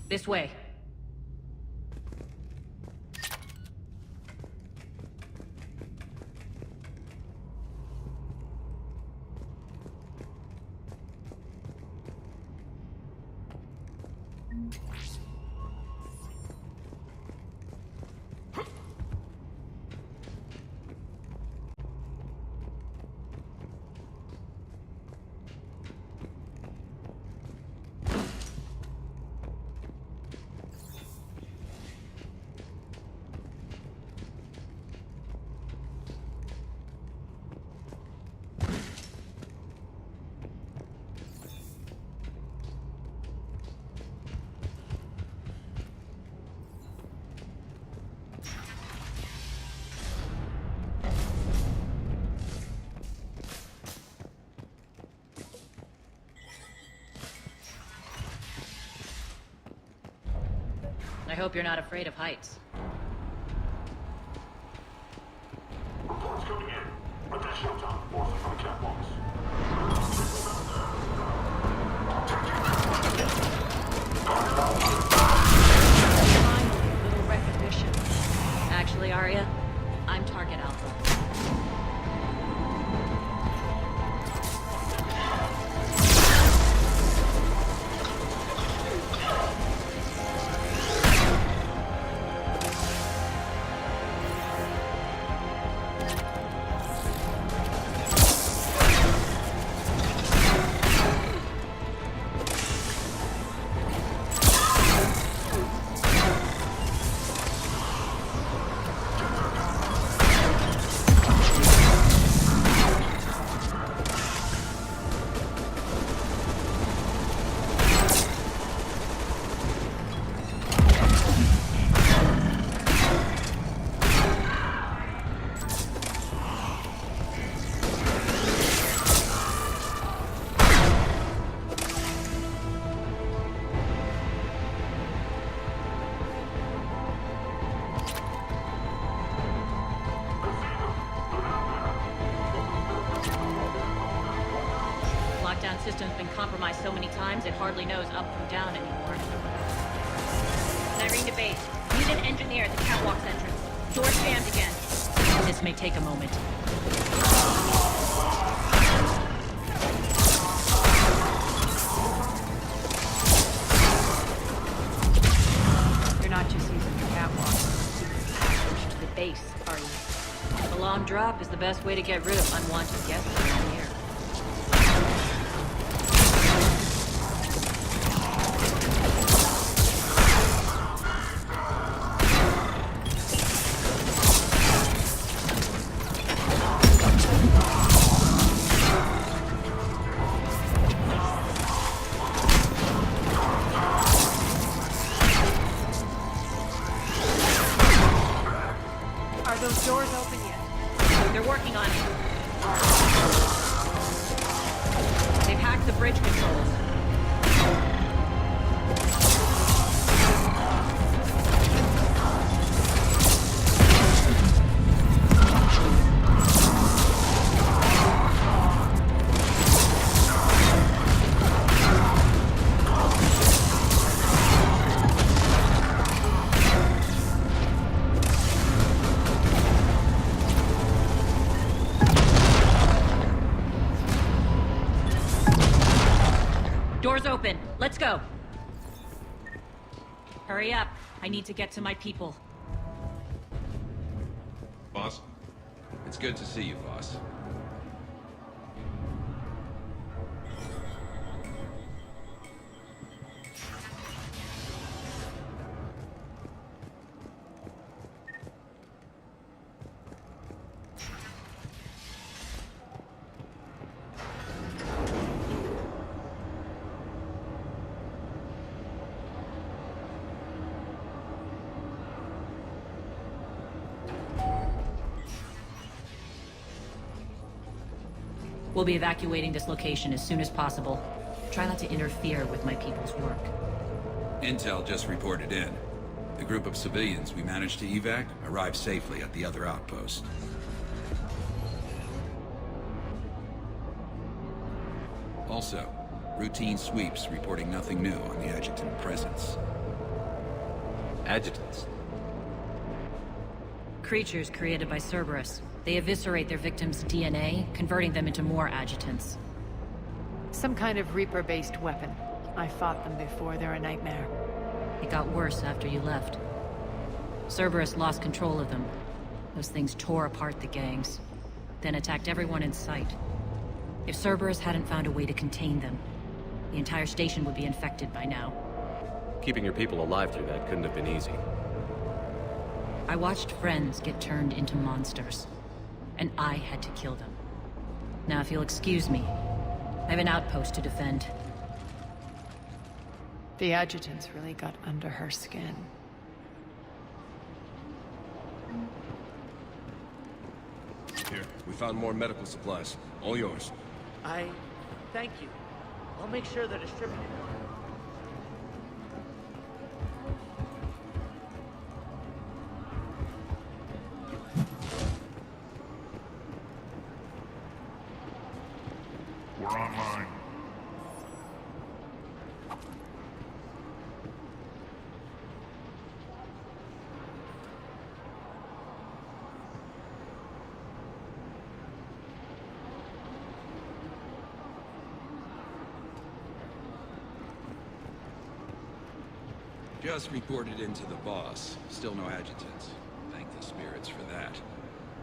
S10: This way. I hope you're not afraid of heights.
S4: Reports coming in. Additional time forces on catwalks.
S10: Finally, a little recognition. Actually, Arya, I'm Target Alpha. Lockdown system's been compromised so many times it hardly knows up from down anymore.
S12: Irene to base. Need an engineer at the catwalk's entrance. Door's jammed again.
S10: This may take a moment.
S3: You're not just using the catwalk to the base, are you?
S10: A long drop is the best way to get rid of unwanted guests around here.
S3: Are those doors open yet?
S10: They're working on it. They've hacked the bridge controls. Doors open. Let's go. Hurry up. I need to get to my people.
S16: Boss? It's good to see you, boss.
S10: We'll be evacuating this location as soon as possible. Try not to interfere with my people's work.
S16: Intel just reported in. The group of civilians we managed to evac arrived safely at the other outpost. Also, routine sweeps reporting nothing new on the adjutant presence.
S2: Adjutants.
S10: Creatures created by Cerberus. They eviscerate their victims' DNA, converting them into more adjutants.
S15: Some kind of Reaper-based weapon. I fought them before, they're a nightmare.
S10: It got worse after you left. Cerberus lost control of them. Those things tore apart the gangs, then attacked everyone in sight. If Cerberus hadn't found a way to contain them, the entire station would be infected by now.
S2: Keeping your people alive through that couldn't have been easy.
S10: I watched friends get turned into monsters, and I had to kill them. Now, if you'll excuse me, I have an outpost to defend.
S15: The adjutants really got under her skin.
S17: Here, we found more medical supplies. All yours.
S18: Thank you. I'll make sure they're distributed.
S4: We're online.
S16: Just reported into the boss. Still no adjutants. Thank the spirits for that.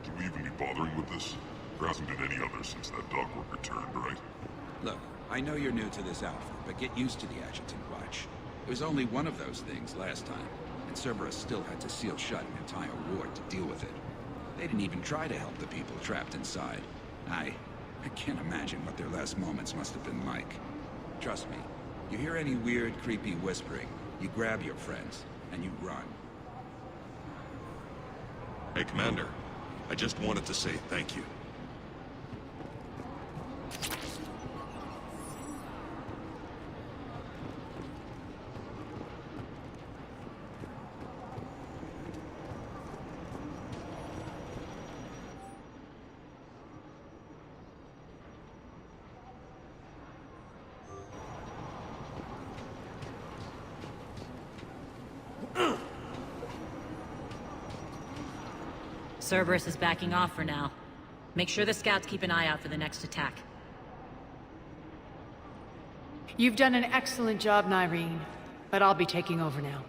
S4: Should we even be bothering with this? There hasn't been any others since that dogwork returned, right?
S16: Look, I know you're new to this outfit, but get used to the adjutant watch. It was only one of those things last time, and Cerberus still had to seal shut an entire ward to deal with it. They didn't even try to help the people trapped inside. I can't imagine what their last moments must have been like. Trust me, you hear any weird, creepy whispering, you grab your friends, and you run.
S17: Hey, Commander. I just wanted to say thank you.
S10: Cerberus is backing off for now. Make sure the scouts keep an eye out for the next attack.
S15: You've done an excellent job, Nyreen, but I'll be taking over now.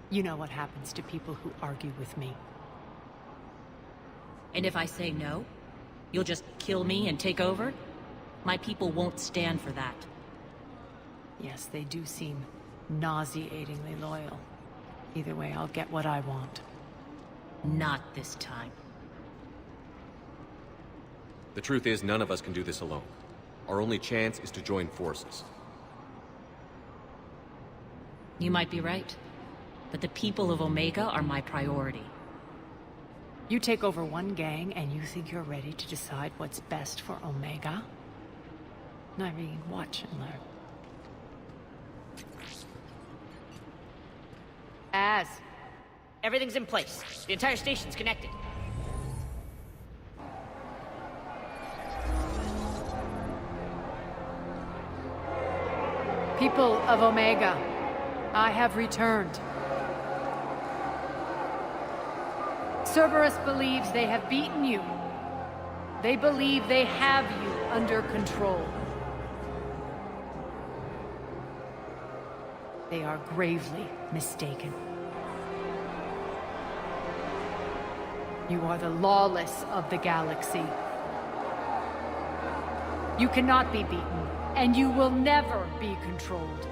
S15: You know what happens to people who argue with me.
S10: And if I say no, you'll just kill me and take over? My people won't stand for that.
S15: Yes, they do seem nauseatingly loyal. Either way, I'll get what I want.
S10: Not this time.
S2: The truth is, none of us can do this alone. Our only chance is to join forces.
S10: You might be right, but the people of Omega are my priority.
S15: You take over one gang and you think you're ready to decide what's best for Omega? Nyreen, watch and learn.
S14: Everything's in place. The entire station's connected.
S15: People of Omega, I have returned. Cerberus believes they have beaten you. They believe they have you under control. They are gravely mistaken. You are the lawless of the galaxy. You cannot be beaten, and you will never be controlled.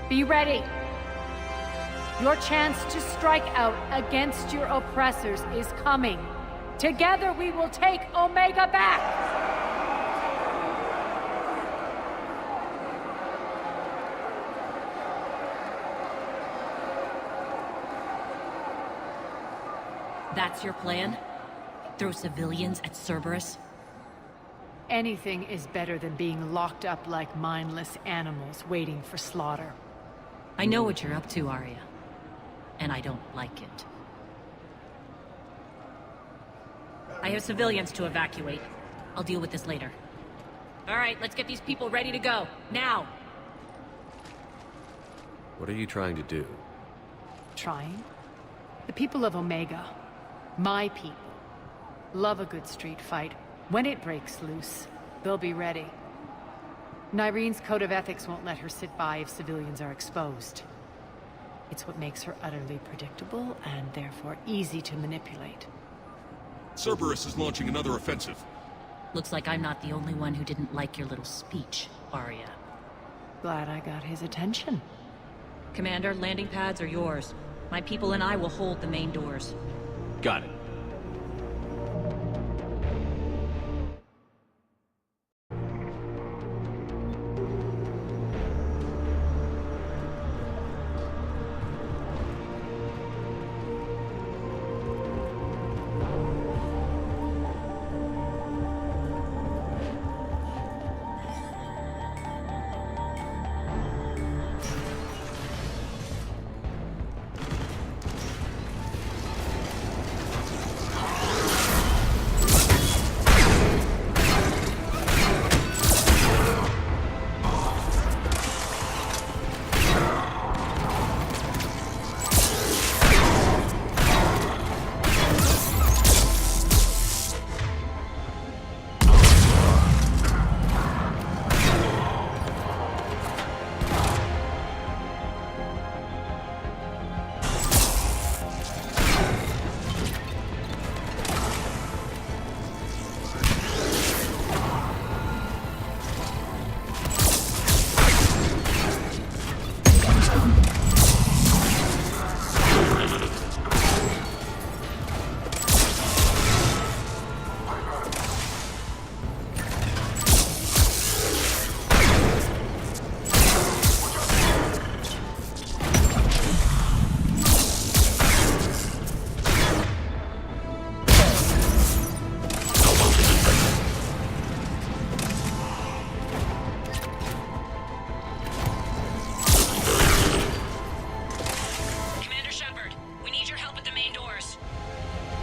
S15: Be ready. Your chance to strike out against your oppressors is coming. Together we will take Omega back!
S10: That's your plan? Throw civilians at Cerberus?
S15: Anything is better than being locked up like mindless animals waiting for slaughter.
S10: I know what you're up to, Arya. And I don't like it. I have civilians to evacuate. I'll deal with this later. All right, let's get these people ready to go. Now!
S2: What are you trying to do?
S15: Trying? The people of Omega, my people, love a good street fight. When it breaks loose, they'll be ready. Nyrene's code of ethics won't let her sit by if civilians are exposed. It's what makes her utterly predictable and therefore easy to manipulate.
S17: Cerberus is launching another offensive.
S10: Looks like I'm not the only one who didn't like your little speech, Arya.
S15: Glad I got his attention.
S10: Commander, landing pads are yours. My people and I will hold the main doors.
S2: Got it.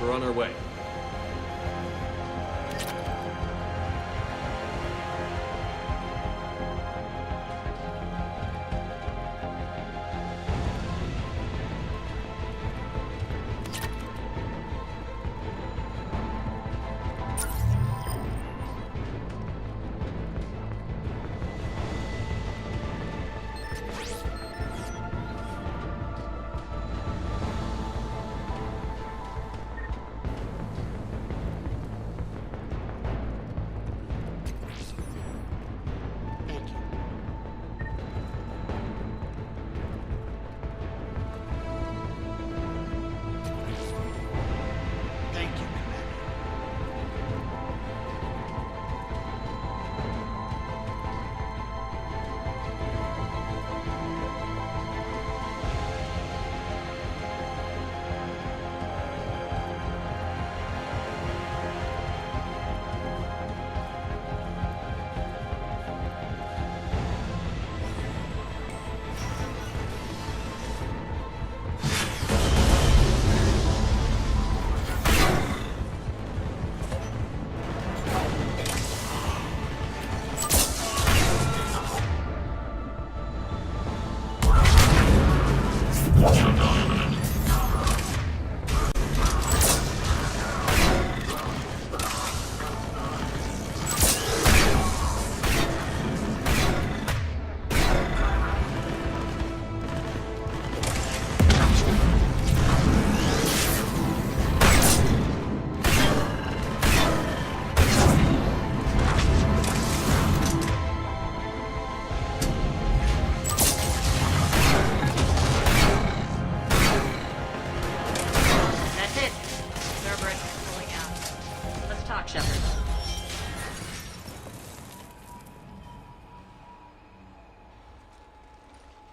S2: We're on our way.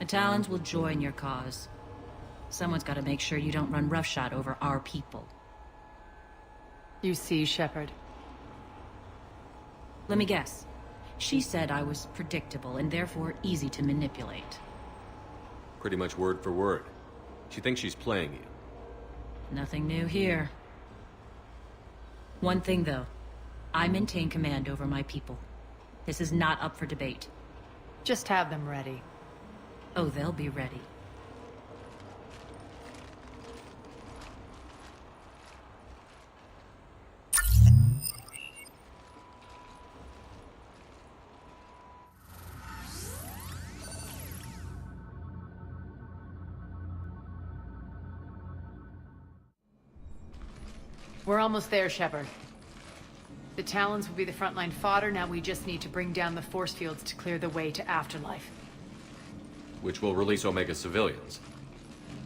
S10: The Talons will join your cause. Someone's got to make sure you don't run roughshod over our people.
S15: You see, Shepard?
S10: Let me guess. She said I was predictable and therefore easy to manipulate.
S2: Pretty much word for word. She thinks she's playing you.
S10: Nothing new here. One thing, though. I maintain command over my people. This is not up for debate.
S15: Just have them ready.
S10: Oh, they'll be ready.
S15: We're almost there, Shepard. The Talons will be the frontline fodder, now we just need to bring down the force fields to clear the way to Afterlife.
S2: Which will release Omega civilians.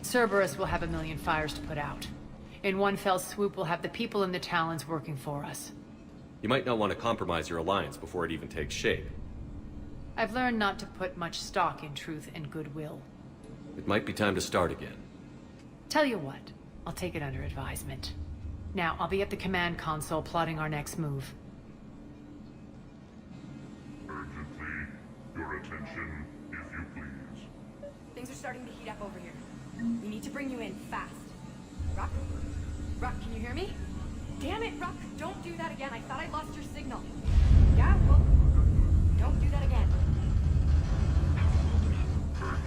S15: Cerberus will have a million fires to put out. In one fell swoop, we'll have the people in the Talons working for us.
S2: You might not want to compromise your alliance before it even takes shape.
S15: I've learned not to put much stock in truth and goodwill.
S2: It might be time to start again.
S15: Tell you what, I'll take it under advisement. Now, I'll be at the command console plotting our next move.
S4: Urgently, your attention, if you please.
S12: Things are starting to heat up over here. We need to bring you in, fast. Rock? Rock, can you hear me? Damn it, Rock, don't do that again. I thought I lost your signal. Yeah, well, don't do that again.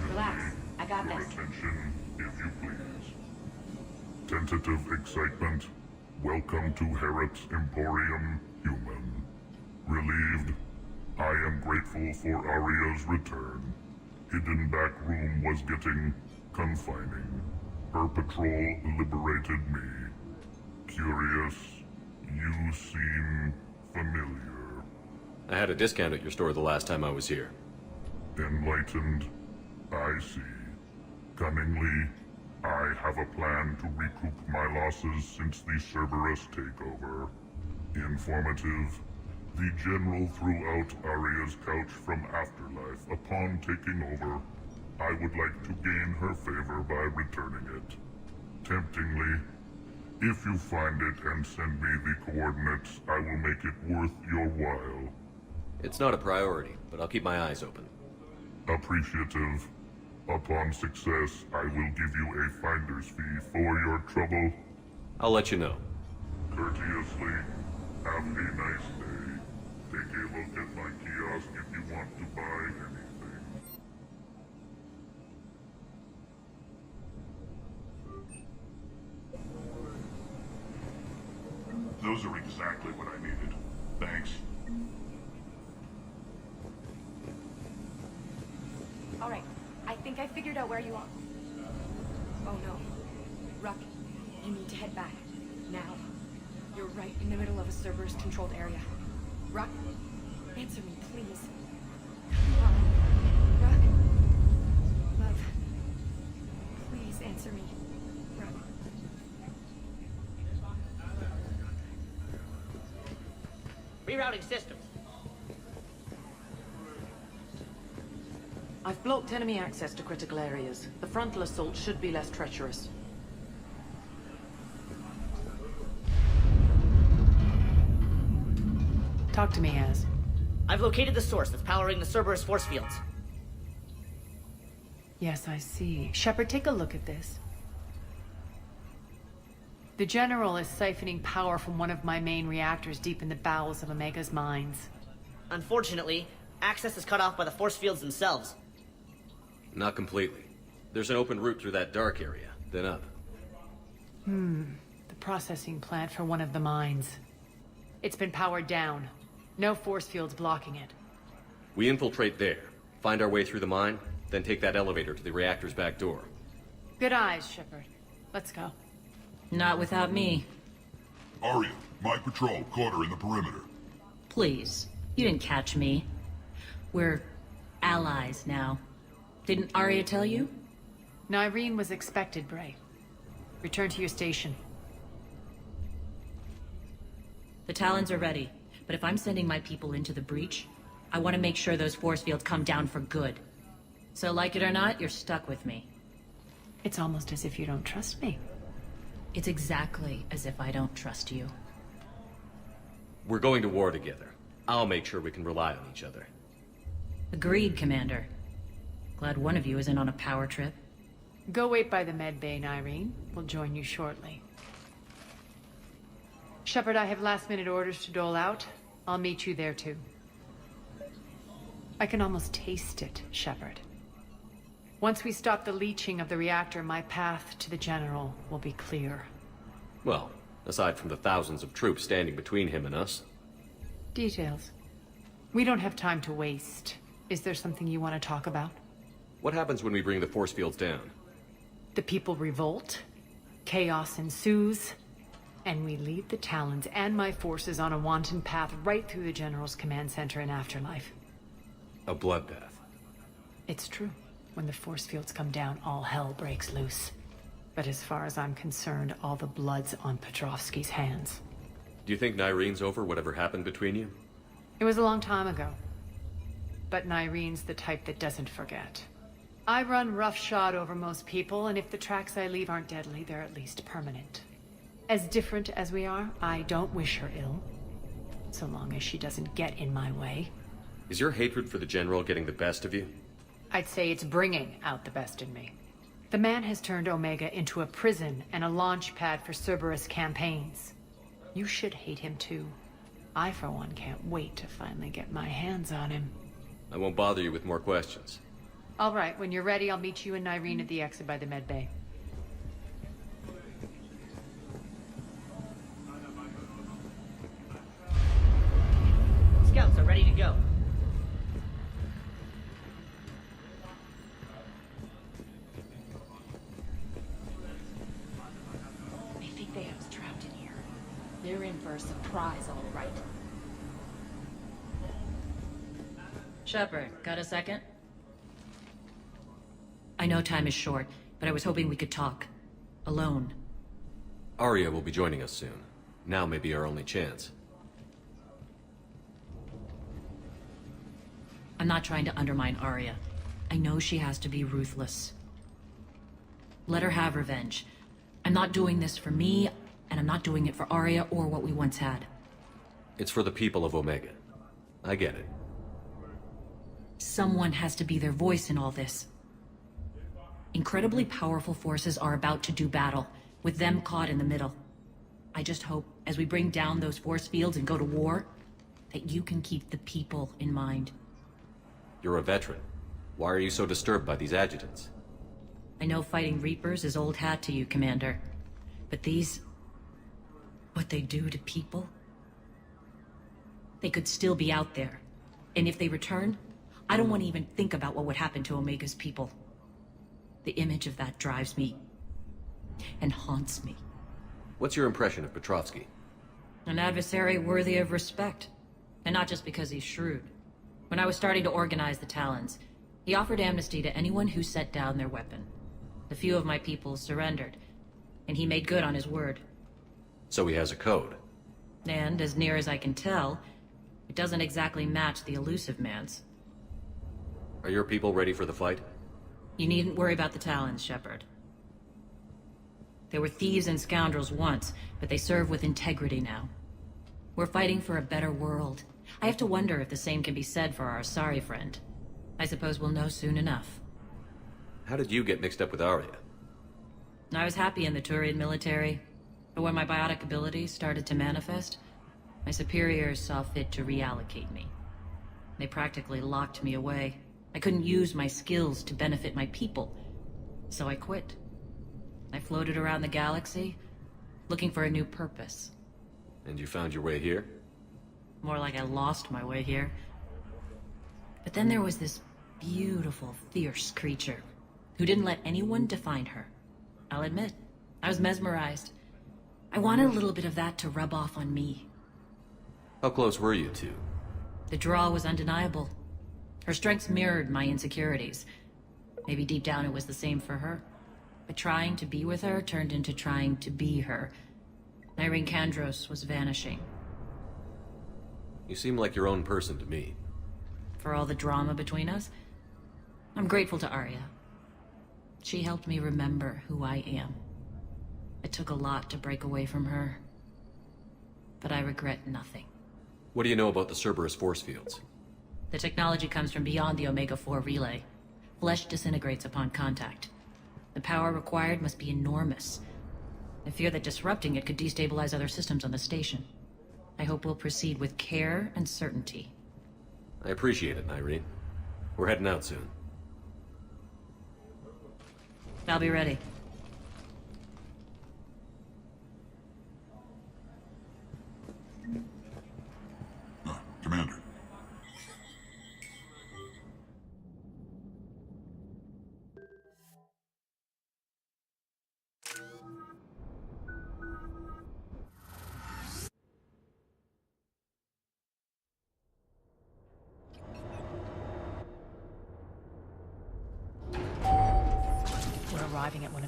S15: Relax, I got
S4: Your
S15: this.
S4: attention, if you please. Tentative excitement. Welcome to Harrot's Emporium, human. Relieved. I am grateful for Aria's return. Hidden back room was getting confining. Her patrol liberated me. Curious. You seem familiar.
S2: I had a discount at your store the last time I was here.
S4: Enlightened. I see. Cunningly, I have a plan to recoup my losses since the Cerberus takeover. Informative. The General threw out Aria's couch from Afterlife. Upon taking over, I would like to gain her favor by returning it. Temptingly, if you find it and send me the coordinates, I will make it worth your while.
S2: It's not a priority, but I'll keep my eyes open.
S4: Appreciative. Upon success, I will give you a finder's fee for your trouble.
S2: I'll let you know.
S4: Courteously, have a nice day. Take a look at my kiosk if you want to buy anything. Those are exactly what I needed. Thanks.
S12: All right, I think I figured out where you are. Oh no. Ruck, you need to head back. Now. You're right in the middle of a Cerberus-controlled area. Ruck, answer me, please. Come on. Ruck. Love. Please answer me. Ruck.
S18: Rerouting systems.
S11: I've blocked enemy access to critical areas. The frontal assault should be less treacherous.
S15: Talk to me, Az.
S18: I've located the source that's powering the Cerberus force fields.
S15: Yes, I see. Shepard, take a look at this. The General is siphoning power from one of my main reactors deep in the bowels of Omega's mines.
S18: Unfortunately, access is cut off by the force fields themselves.
S2: Not completely. There's an open route through that dark area, then up.
S15: The processing plant for one of the mines. It's been powered down. No force fields blocking it.
S2: We infiltrate there, find our way through the mine, then take that elevator to the reactor's back door.
S15: Good eyes, Shepard. Let's go.
S10: Not without me.
S4: Aria, my patrol caught her in the perimeter.
S10: Please, you didn't catch me. We're allies now. Didn't Aria tell you?
S15: Nyreen was expected, Bray. Return to your station.
S10: The Talons are ready, but if I'm sending my people into the breach, I want to make sure those force fields come down for good. So like it or not, you're stuck with me.
S15: It's almost as if you don't trust me.
S10: It's exactly as if I don't trust you.
S2: We're going to war together. I'll make sure we can rely on each other.
S10: Agreed, Commander. Glad one of you isn't on a power trip.
S15: Go wait by the med bay, Nyreen. We'll join you shortly. Shepard, I have last-minute orders to dole out. I'll meet you there, too. I can almost taste it, Shepard. Once we stop the leaching of the reactor, my path to the General will be clear.
S2: Well, aside from the thousands of troops standing between him and us.
S15: Details. We don't have time to waste. Is there something you want to talk about?
S2: What happens when we bring the force fields down?
S15: The people revolt. Chaos ensues. And we lead the Talons and my forces on a wanton path right through the General's command center and afterlife.
S2: A bloodbath.
S15: It's true. When the force fields come down, all hell breaks loose. But as far as I'm concerned, all the blood's on Petrovsky's hands.
S2: Do you think Nyrene's over whatever happened between you?
S15: It was a long time ago. But Nyrene's the type that doesn't forget. I run roughshod over most people, and if the tracks I leave aren't deadly, they're at least permanent. As different as we are, I don't wish her ill. So long as she doesn't get in my way.
S2: Is your hatred for the General getting the best of you?
S15: I'd say it's bringing out the best in me. The man has turned Omega into a prison and a launch pad for Cerberus campaigns. You should hate him too. I, for one, can't wait to finally get my hands on him.
S2: I won't bother you with more questions.
S15: All right, when you're ready, I'll meet you and Nyrene at the exit by the med bay.
S18: Scouts are ready to go.
S13: I think they have us trapped in here. They're in for a surprise, all right.
S10: Shepard, got a second? I know time is short, but I was hoping we could talk. Alone.
S2: Arya will be joining us soon. Now may be our only chance.
S10: I'm not trying to undermine Arya. I know she has to be ruthless. Let her have revenge. I'm not doing this for me, and I'm not doing it for Arya or what we once had.
S2: It's for the people of Omega. I get it.
S10: Someone has to be their voice in all this. Incredibly powerful forces are about to do battle, with them caught in the middle. I just hope, as we bring down those force fields and go to war, that you can keep the people in mind.
S2: You're a veteran. Why are you so disturbed by these adjutants?
S10: I know fighting Reapers is old hat to you, Commander. But these... what they do to people? They could still be out there. And if they return, I don't want to even think about what would happen to Omega's people. The image of that drives me... and haunts me.
S2: What's your impression of Petrovsky?
S10: An adversary worthy of respect. And not just because he's shrewd. When I was starting to organize the Talons, he offered amnesty to anyone who set down their weapon. A few of my people surrendered, and he made good on his word.
S2: So he has a code.
S10: And, as near as I can tell, it doesn't exactly match the elusive man's.
S2: Are your people ready for the fight?
S10: You needn't worry about the Talons, Shepard. They were thieves and scoundrels once, but they serve with integrity now. We're fighting for a better world. I have to wonder if the same can be said for our Asari friend. I suppose we'll know soon enough.
S2: How did you get mixed up with Arya?
S10: I was happy in the Turian military, but when my biotic abilities started to manifest, my superiors saw fit to reallocate me. They practically locked me away. I couldn't use my skills to benefit my people, so I quit. I floated around the galaxy, looking for a new purpose.
S2: And you found your way here?
S10: More like I lost my way here. But then there was this beautiful, fierce creature who didn't let anyone define her. I'll admit, I was mesmerized. I wanted a little bit of that to rub off on me.
S2: How close were you two?
S10: The draw was undeniable. Her strengths mirrored my insecurities. Maybe deep down it was the same for her. But trying to be with her turned into trying to be her. Nyrene Kandros was vanishing.
S2: You seem like your own person to me.
S10: For all the drama between us, I'm grateful to Arya. She helped me remember who I am. It took a lot to break away from her, but I regret nothing.
S2: What do you know about the Cerberus force fields?
S10: The technology comes from beyond the Omega-4 relay. Flesh disintegrates upon contact. The power required must be enormous. I fear that disrupting it could destabilize other systems on the station. I hope we'll proceed with care and certainty.
S2: I appreciate it, Nyrene. We're heading out soon.
S10: I'll be ready.
S4: Commander.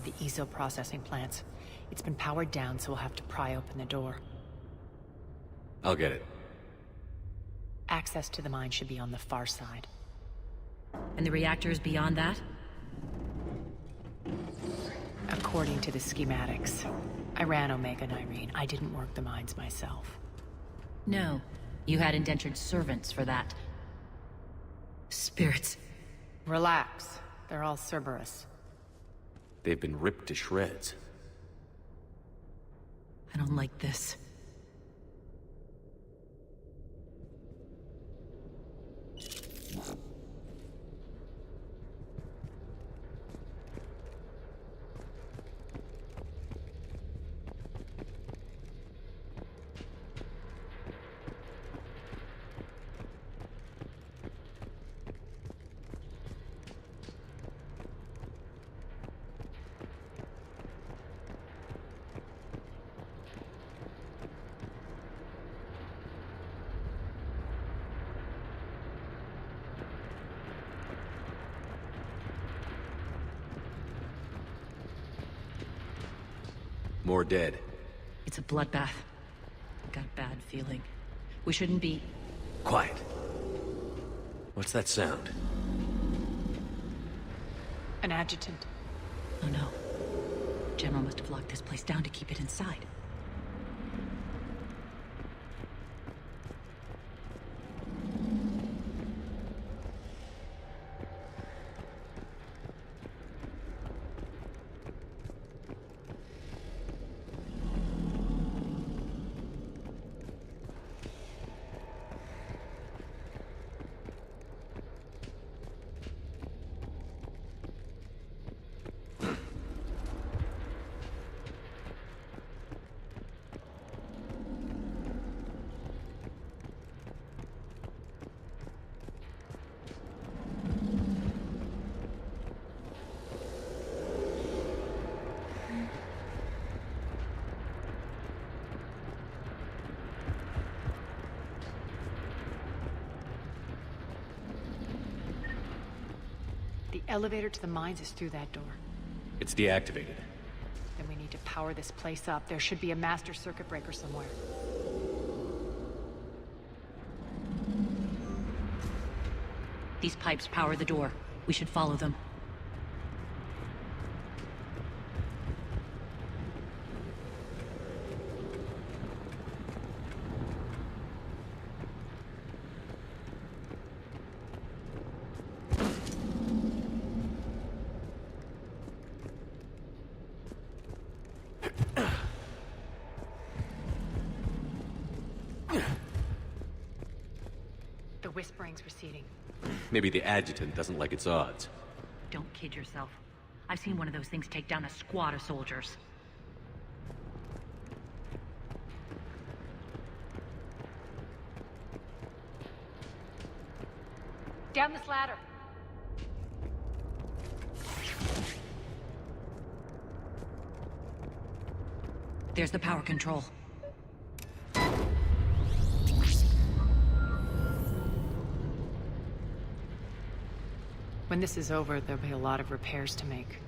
S15: of the ESO processing plants. It's been powered down, so we'll have to pry open the door.
S2: I'll get it.
S15: Access to the mine should be on the far side.
S10: And the reactors beyond that?
S15: According to the schematics. I ran Omega, Nyreen. I didn't work the mines myself.
S10: No. You had indentured servants for that. Spirits.
S15: Relax. They're all Cerberus.
S2: They've been ripped to shreds.
S10: I don't like this.
S2: More dead.
S10: It's a bloodbath. I got a bad feeling. We shouldn't be...
S2: Quiet. What's that sound?
S15: An adjutant.
S10: Oh no. General must have locked this place down to keep it inside.
S15: The elevator to the mines is through that door.
S2: It's deactivated.
S15: Then we need to power this place up. There should be a master circuit breaker somewhere.
S10: These pipes power the door. We should follow them.
S15: The whispering's receding.
S2: Maybe the adjutant doesn't like its odds.
S10: Don't kid yourself. I've seen one of those things take down a squad of soldiers.
S15: Down this ladder.
S10: There's the power control.
S15: When this is over, there'll be a lot of repairs to make.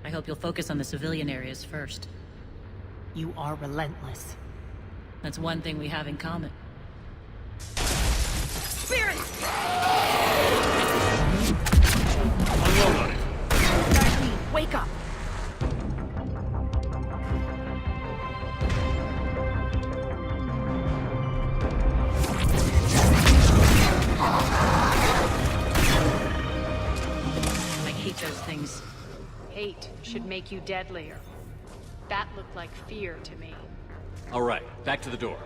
S10: I hope you'll focus on the civilian areas first.
S15: You are relentless.
S10: That's one thing we have in common.
S15: Spirit!
S2: Unload on it.
S15: Darlene, wake up!
S10: Those things.
S15: Hate should make you deadlier. That looked like fear to me.
S2: All right, back to the door.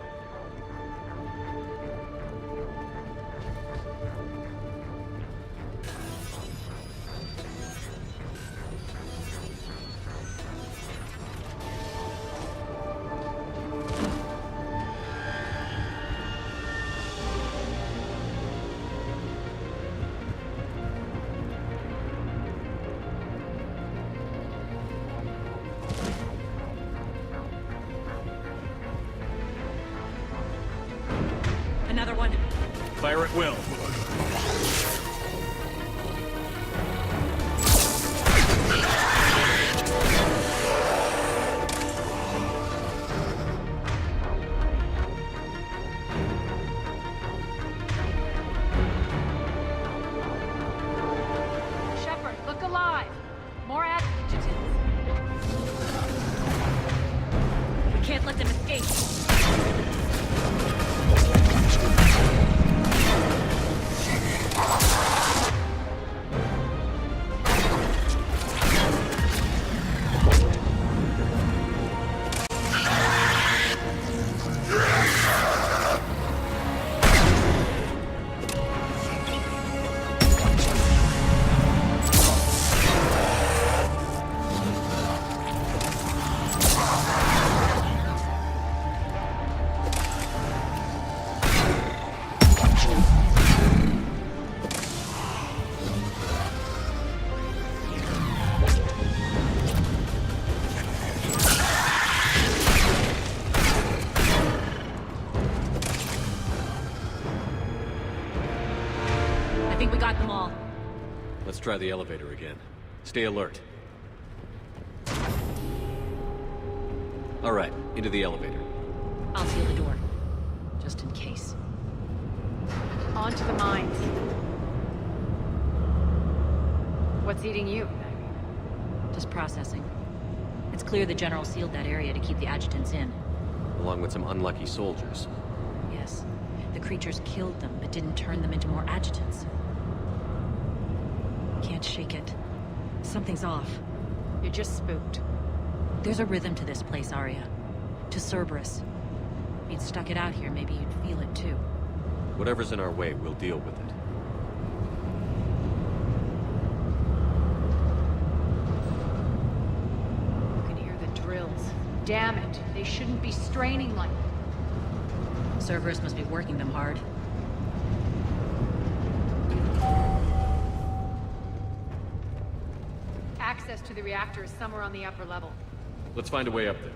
S10: Another one.
S2: Fire at will.
S10: think we got them all.
S2: Let's try the elevator again. Stay alert. All right, into the elevator.
S10: I'll seal the door. Just in case.
S15: On to the mines. What's eating you?
S10: Just processing. It's clear the General sealed that area to keep the adjutants in.
S2: Along with some unlucky soldiers.
S10: Yes. The creatures killed them, but didn't turn them into more adjutants. Can't shake it. Something's off.
S15: You're just spooked.
S10: There's a rhythm to this place, Arya. To Cerberus. If you'd stuck it out here, maybe you'd feel it too.
S2: Whatever's in our way, we'll deal with it.
S15: You can hear the drills. Damn it, they shouldn't be straining like...
S10: Cerberus must be working them hard.
S15: Access to the reactor is somewhere on the upper level.
S2: Let's find a way up there.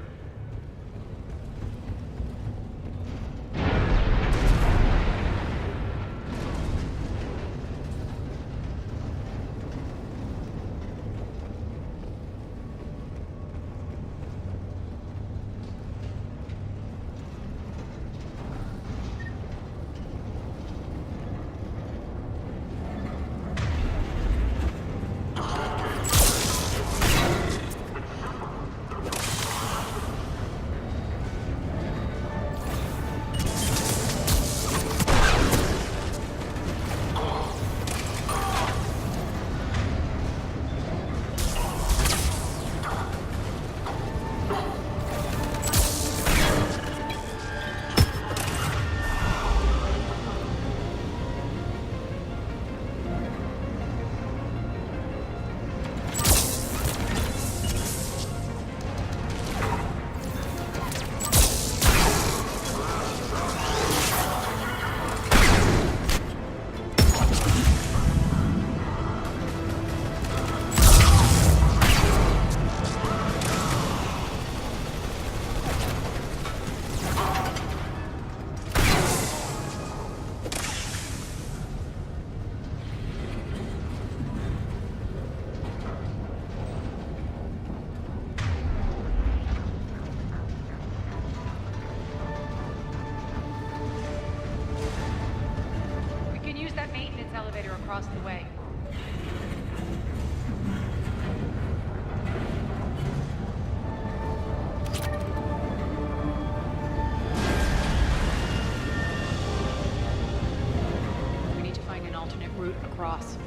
S15: Elevator across the way. We need to find an alternate route across.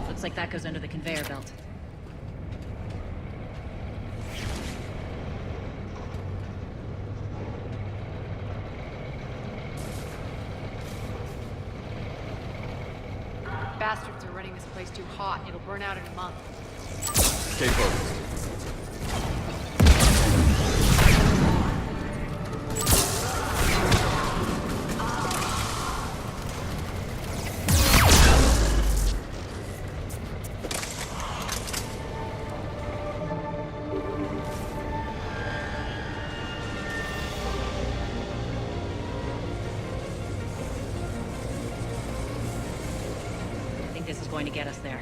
S10: Looks like that goes under the conveyor belt.
S15: Bastards are running this place too hot. It'll burn out in a month.
S2: Stay focused.
S10: This is going to get us there.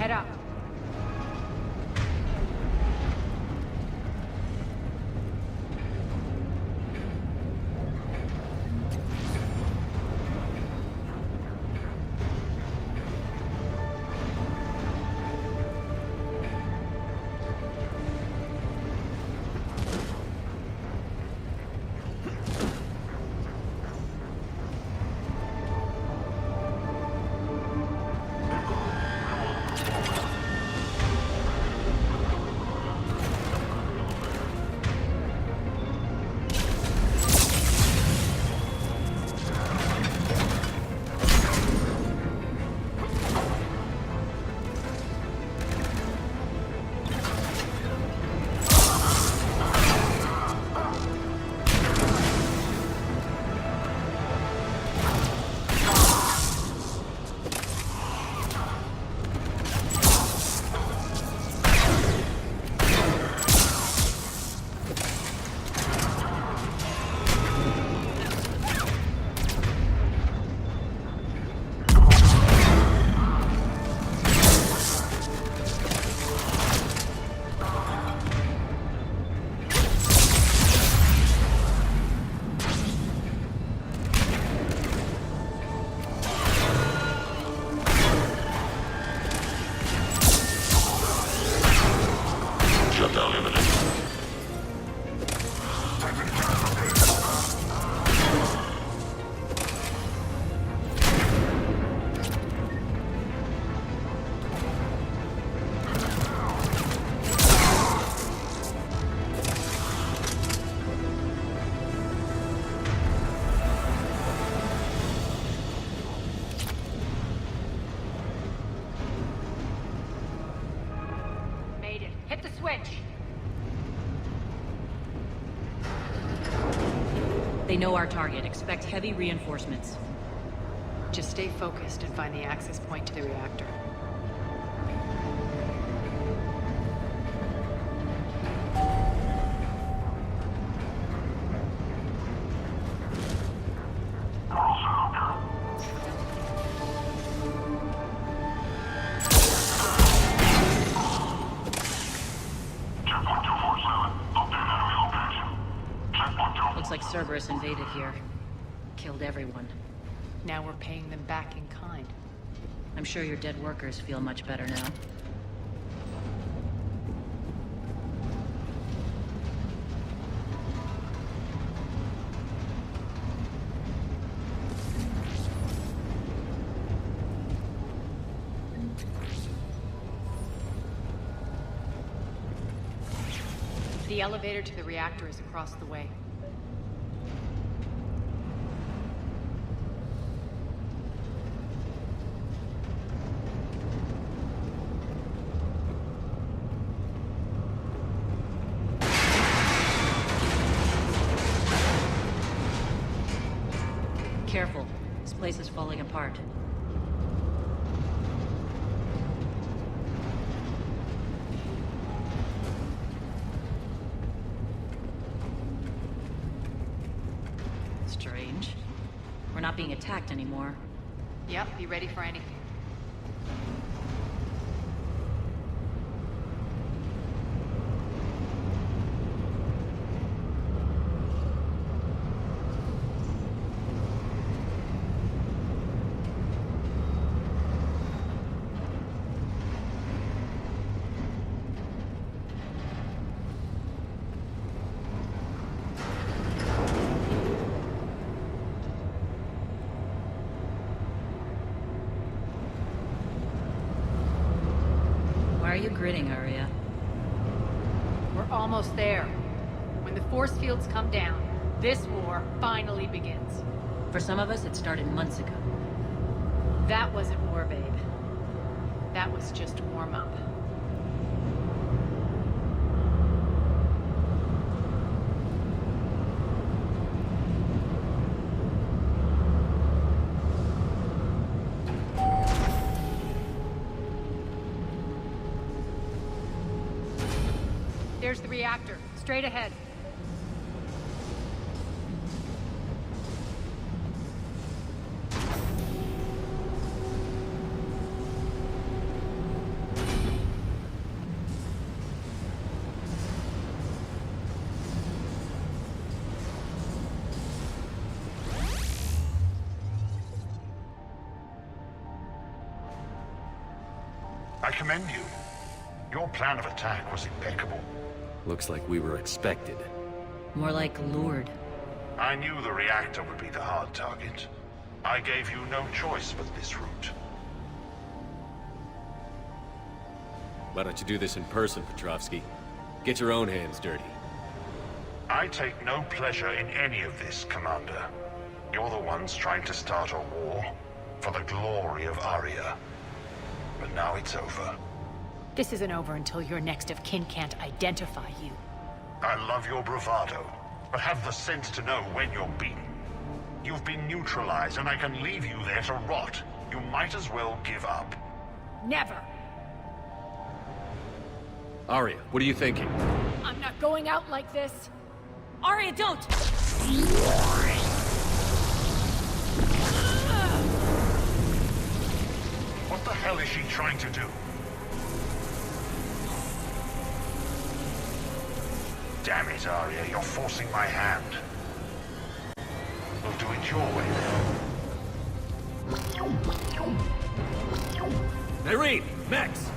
S15: Head up. Hit the switch!
S10: They know our target. Expect heavy reinforcements.
S15: Just stay focused and find the access point to the reactor.
S10: Cerberus invaded here. Killed everyone.
S15: Now we're paying them back in kind.
S10: I'm sure your dead workers feel much better now.
S15: The elevator to the reactor is across the way.
S10: Careful. This place is falling apart. Strange. We're not being attacked anymore.
S15: Yep, be ready for anything.
S10: Why are you grinning, Aria?
S15: We're almost there. When the force fields come down, this war finally begins.
S10: For some of us, it started months ago.
S15: That wasn't war, babe. That was just warm-up. There's the reactor, straight ahead.
S7: I commend you. Your plan of attack was impeccable.
S2: Looks like we were expected.
S10: More like lured.
S7: I knew the reactor would be the hard target. I gave you no choice but this route.
S2: Why don't you do this in person, Petrovsky? Get your own hands dirty.
S7: I take no pleasure in any of this, Commander. You're the ones trying to start a war for the glory of Aria. But now it's over.
S15: This isn't over until your next of kin can't identify you.
S7: I love your bravado, but have the sense to know when you're beaten. You've been neutralized, and I can leave you there to rot. You might as well give up.
S15: Never!
S2: Aria, what are you thinking?
S15: I'm not going out like this!
S10: Aria, don't!
S7: What the hell is she trying to do? Damn it, Aria, you're forcing my hand. We'll do it your way, then.
S2: Irene! Max!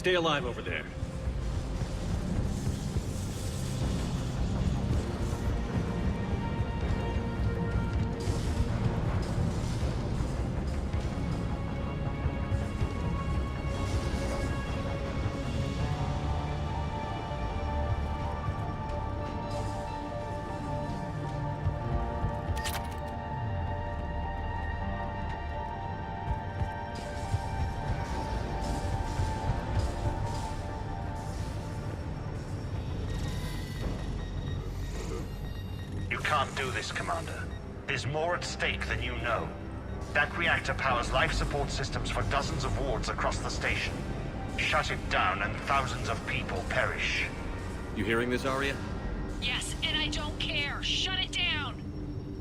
S2: Stay alive over there.
S19: can't do this, Commander. There's more at stake than you know. That reactor powers life support systems for dozens of wards across the station. Shut it down and thousands of people perish.
S2: You hearing this, Arya?
S14: Yes, and I don't care. Shut it down!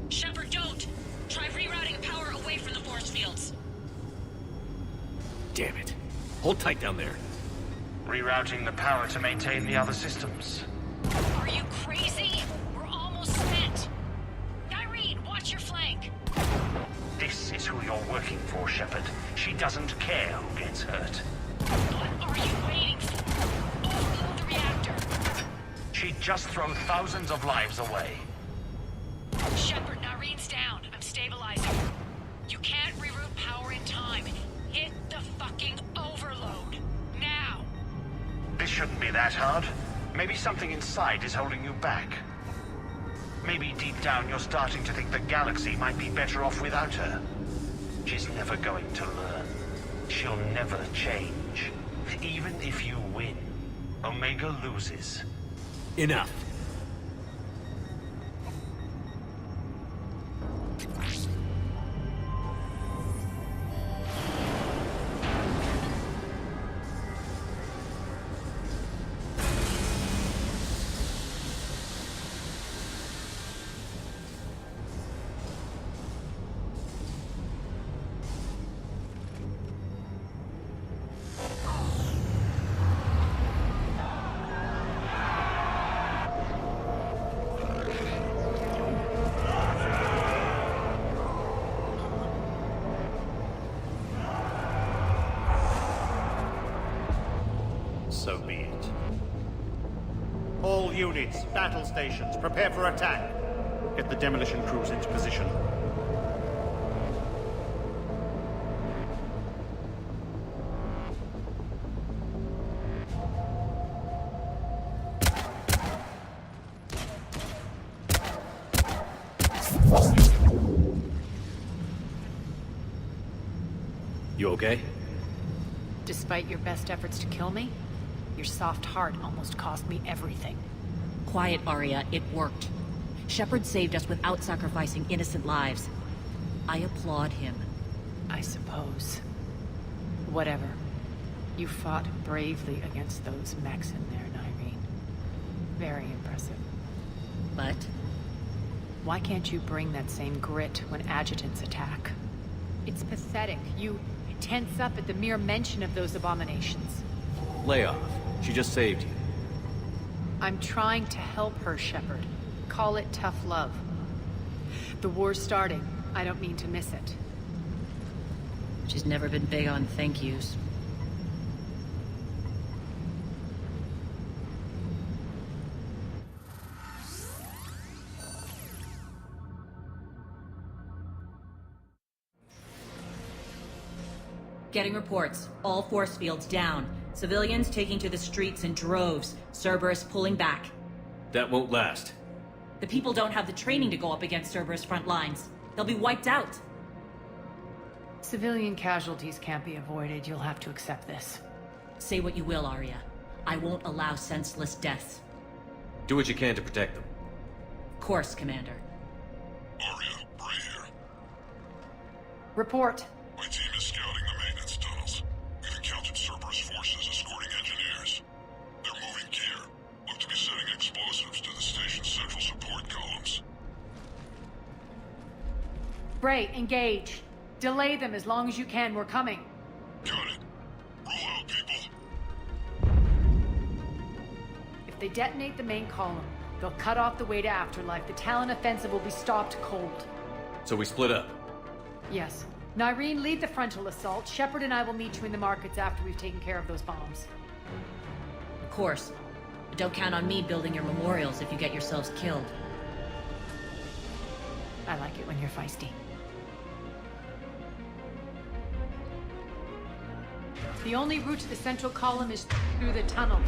S14: Shepard, don't! Try rerouting power away from the force fields.
S2: Damn it. Hold tight down there.
S19: Rerouting the power to maintain the other systems.
S14: Are you crazy? We're almost spent. Irene, watch your flank.
S19: This is who you're working for, Shepard. She doesn't care who gets hurt.
S14: What are you waiting for? Offload the reactor.
S19: She'd just throw thousands of lives away.
S14: Shepard, Irene's down. I'm stabilizing. You can't reroute power in time. Hit the fucking overload. Now.
S19: This shouldn't be that hard. Maybe something inside is holding you back. Maybe deep down you're starting to think the galaxy might be better off without her. She's never going to learn. She'll never change. Even if you win, Omega loses.
S2: Enough.
S9: So be it. All units, battle stations, prepare for attack. Get the demolition crews into position.
S2: You okay?
S15: Despite your best efforts to kill me, your soft heart almost cost me everything.
S10: Quiet, Arya. It worked. Shepard saved us without sacrificing innocent lives. I applaud him.
S15: I suppose. Whatever. You fought bravely against those mechs in there, Irene. Very impressive.
S10: But?
S15: Why can't you bring that same grit when adjutants attack? It's pathetic. You tense up at the mere mention of those abominations.
S2: Lay off. She just saved you.
S15: I'm trying to help her, Shepard. Call it tough love. The war's starting. I don't mean to miss it.
S10: She's never been big on thank yous. Getting reports. All force fields down. Civilians taking to the streets in droves. Cerberus pulling back.
S2: That won't last.
S10: The people don't have the training to go up against Cerberus front lines. They'll be wiped out.
S15: Civilian casualties can't be avoided. You'll have to accept this.
S10: Say what you will, Arya. I won't allow senseless deaths.
S2: Do what you can to protect them.
S10: Of course, Commander.
S4: Arya, Bray here.
S15: Report.
S4: My team is scouting the maintenance tunnels. We've encountered Cerberus forces escorting engineers. They're moving gear. Look to be setting explosives to the station's central support columns.
S15: Bray, engage. Delay them as long as you can. We're coming.
S4: Got it. Roll out, people.
S15: If they detonate the main column, they'll cut off the way to Afterlife. The Talon offensive will be stopped cold.
S2: So we split up.
S15: Yes. Nyreen, lead the frontal assault. Shepard and I will meet you in the markets after we've taken care of those bombs.
S10: Of course. But don't count on me building your memorials if you get yourselves killed.
S15: I like it when you're feisty. The only route to the central column is through the tunnels.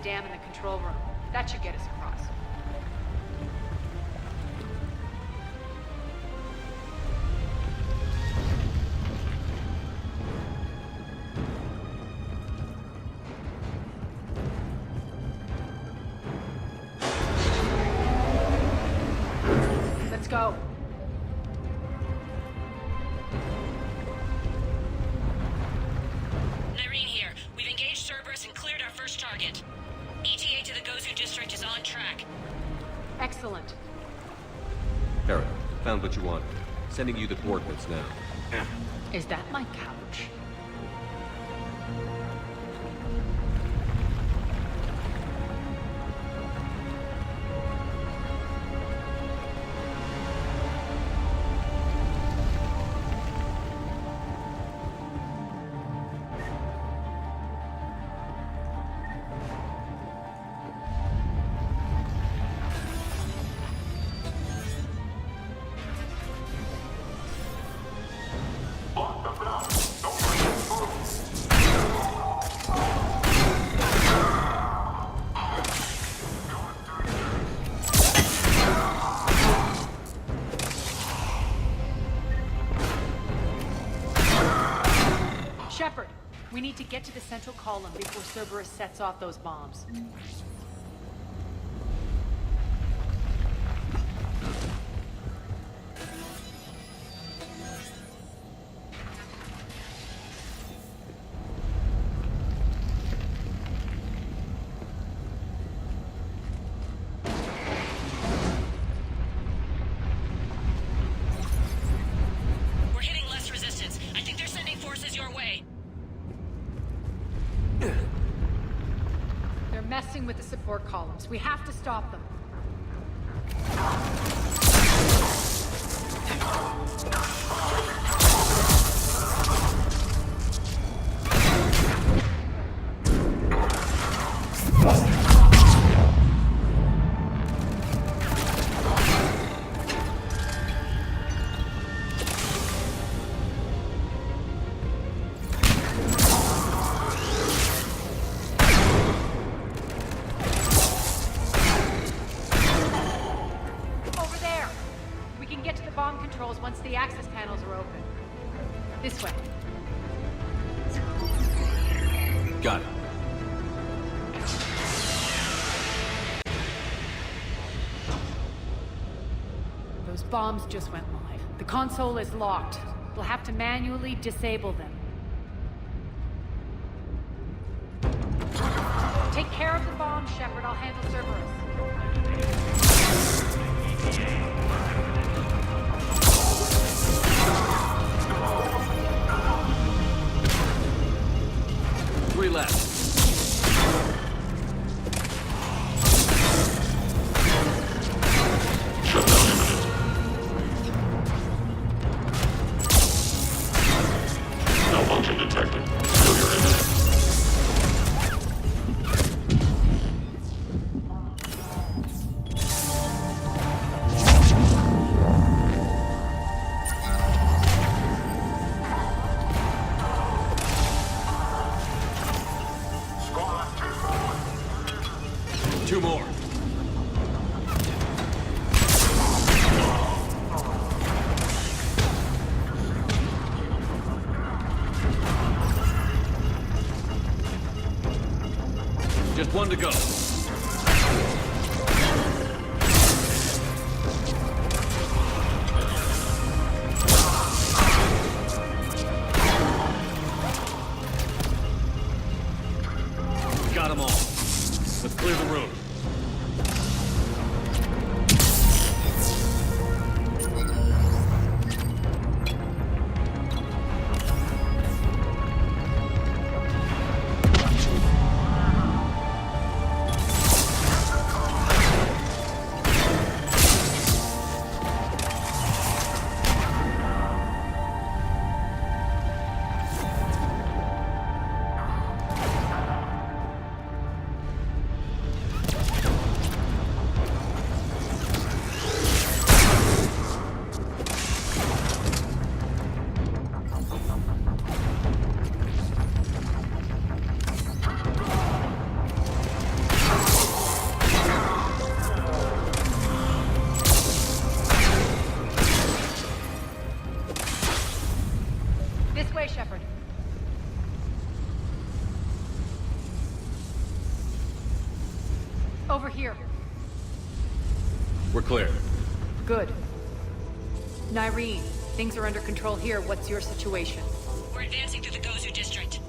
S15: dam in the control room. That should get us across. Let's go.
S14: Irene here. We've engaged Cerberus and cleared our first target. ETA to the Gozu district is on track.
S15: Excellent.
S2: Kara, found what you wanted. Sending you the coordinates now.
S15: Is that my couch? Shepard, we need to get to the central column before Cerberus sets off those bombs.
S14: We're hitting less resistance. I think they're sending forces your way.
S15: They're messing with the support columns. We have to stop them. Over there! We can get to the bomb controls once the access panels are open. This way.
S2: Got it.
S15: Those bombs just went live. The console is locked. We'll have to manually disable them. Take care of the bombs, Shepard. I'll handle Cerberus.
S2: Three left.
S4: Malfunction detected. Failure imminent.
S2: Two more. Just one to go. Got them all. Let's clear the room.
S15: This way, Shepard. Over here.
S2: We're clear.
S15: Good. Nyreen, things are under control here. What's your situation?
S14: We're advancing through the Gozu district.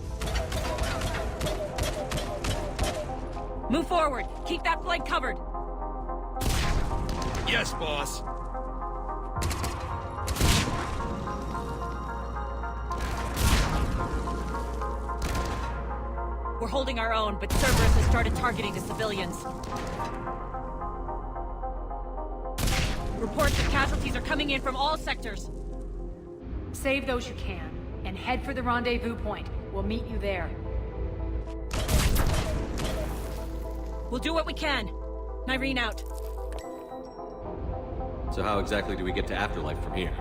S10: Move forward. Keep that flank covered.
S17: Yes, boss.
S10: We're holding our own, but Cerberus has started targeting the civilians. Reports of casualties are coming in from all sectors.
S15: Save those you can, and head for the rendezvous point. We'll meet you there.
S10: We'll do what we can. Nyreen out.
S2: So how exactly do we get to Afterlife from here?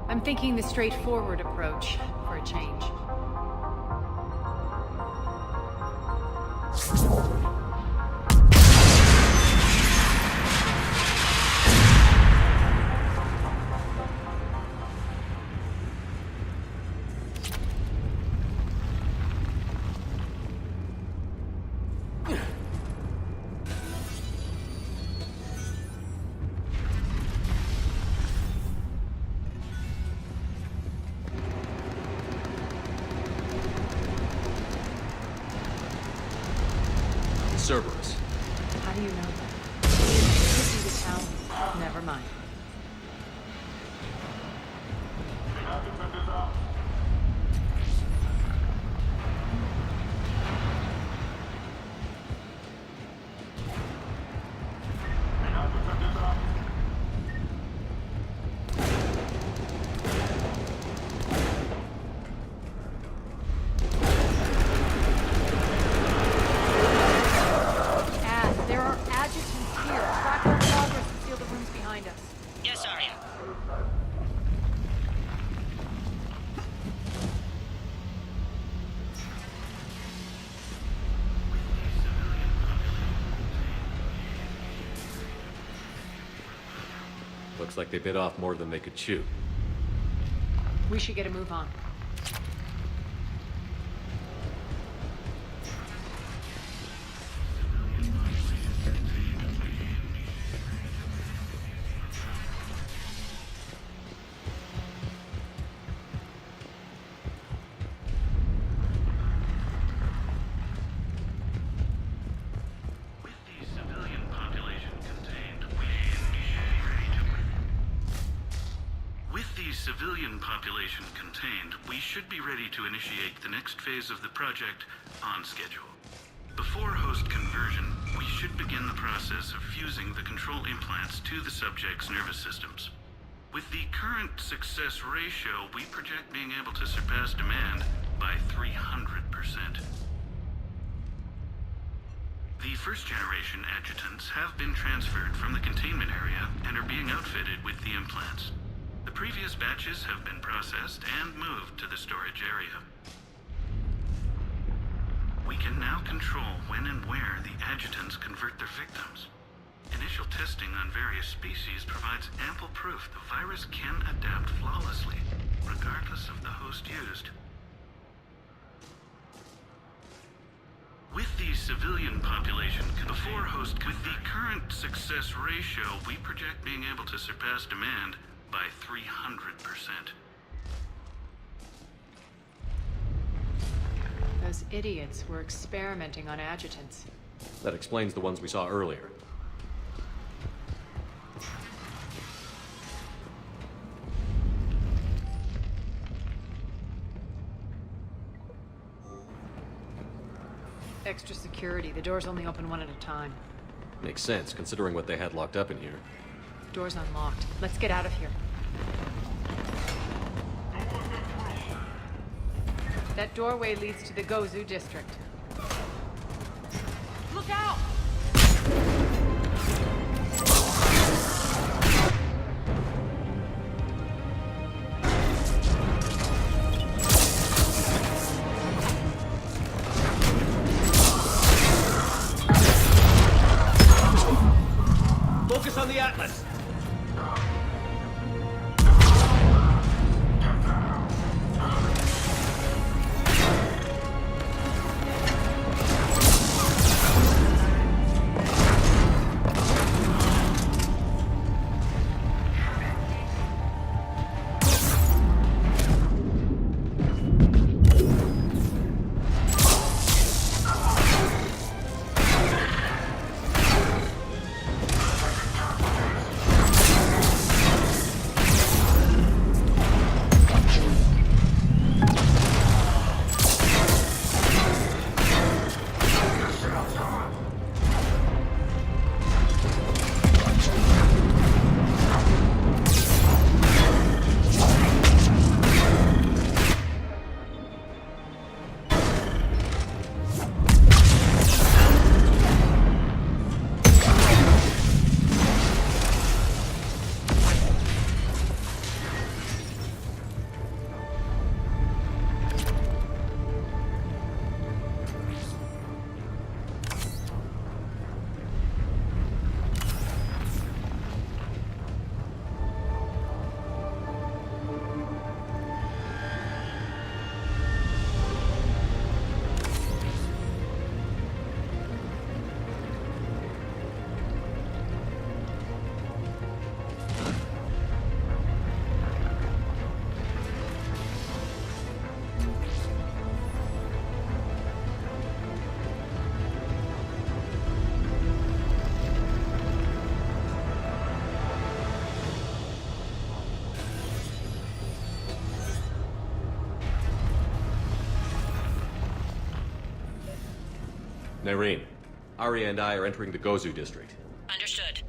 S15: I'm thinking the straightforward approach, for a change.
S2: Cerberus.
S15: How do you know that? You see the town? Never mind.
S14: Yes, Arya.
S2: Looks like they bit off more than they could chew.
S15: We should get a move on.
S20: Civilian population contained, we should be ready to initiate the next phase of the project on schedule. Before host conversion, we should begin the process of fusing the control implants to the subject's nervous systems. With the current success ratio, we project being able to surpass demand by 300%. The first-generation adjutants have been transferred from the containment area and are being outfitted with the implants. The previous batches have been processed and moved to the storage area. We can now control when and where the adjutants convert their victims. Initial testing on various species provides ample proof the virus can adapt flawlessly, regardless of the host used. With the civilian population before host, with the current success ratio, we project being able to surpass demand by 300%.
S15: Those idiots were experimenting on adjutants.
S2: That explains the ones we saw earlier.
S15: Extra security. The doors only open one at a time.
S2: Makes sense, considering what they had locked up in here.
S15: Door's unlocked. Let's get out of here. That doorway leads to the Gozu district.
S11: Look out!
S18: Focus on the Atlas!
S2: Nyreen, Arya and I are entering the Gozu district.
S10: Understood.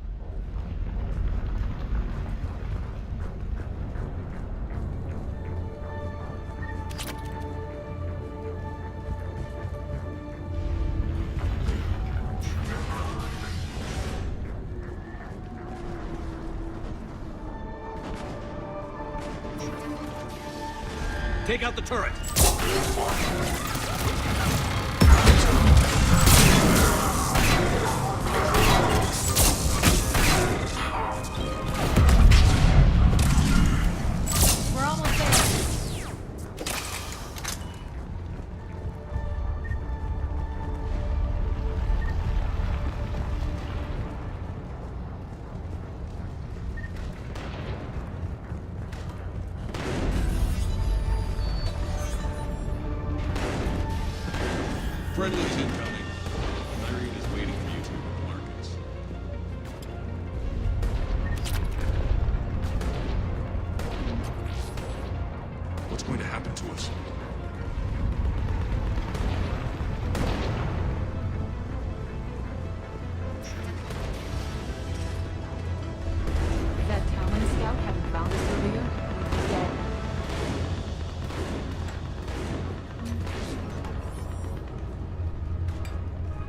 S17: Take out the turret!
S15: We're almost there.
S17: Friendly's incoming. Nyreen is waiting for you two at the markets. What's going to happen to us?
S13: If that Talon scout hadn't found us earlier, we'd be dead.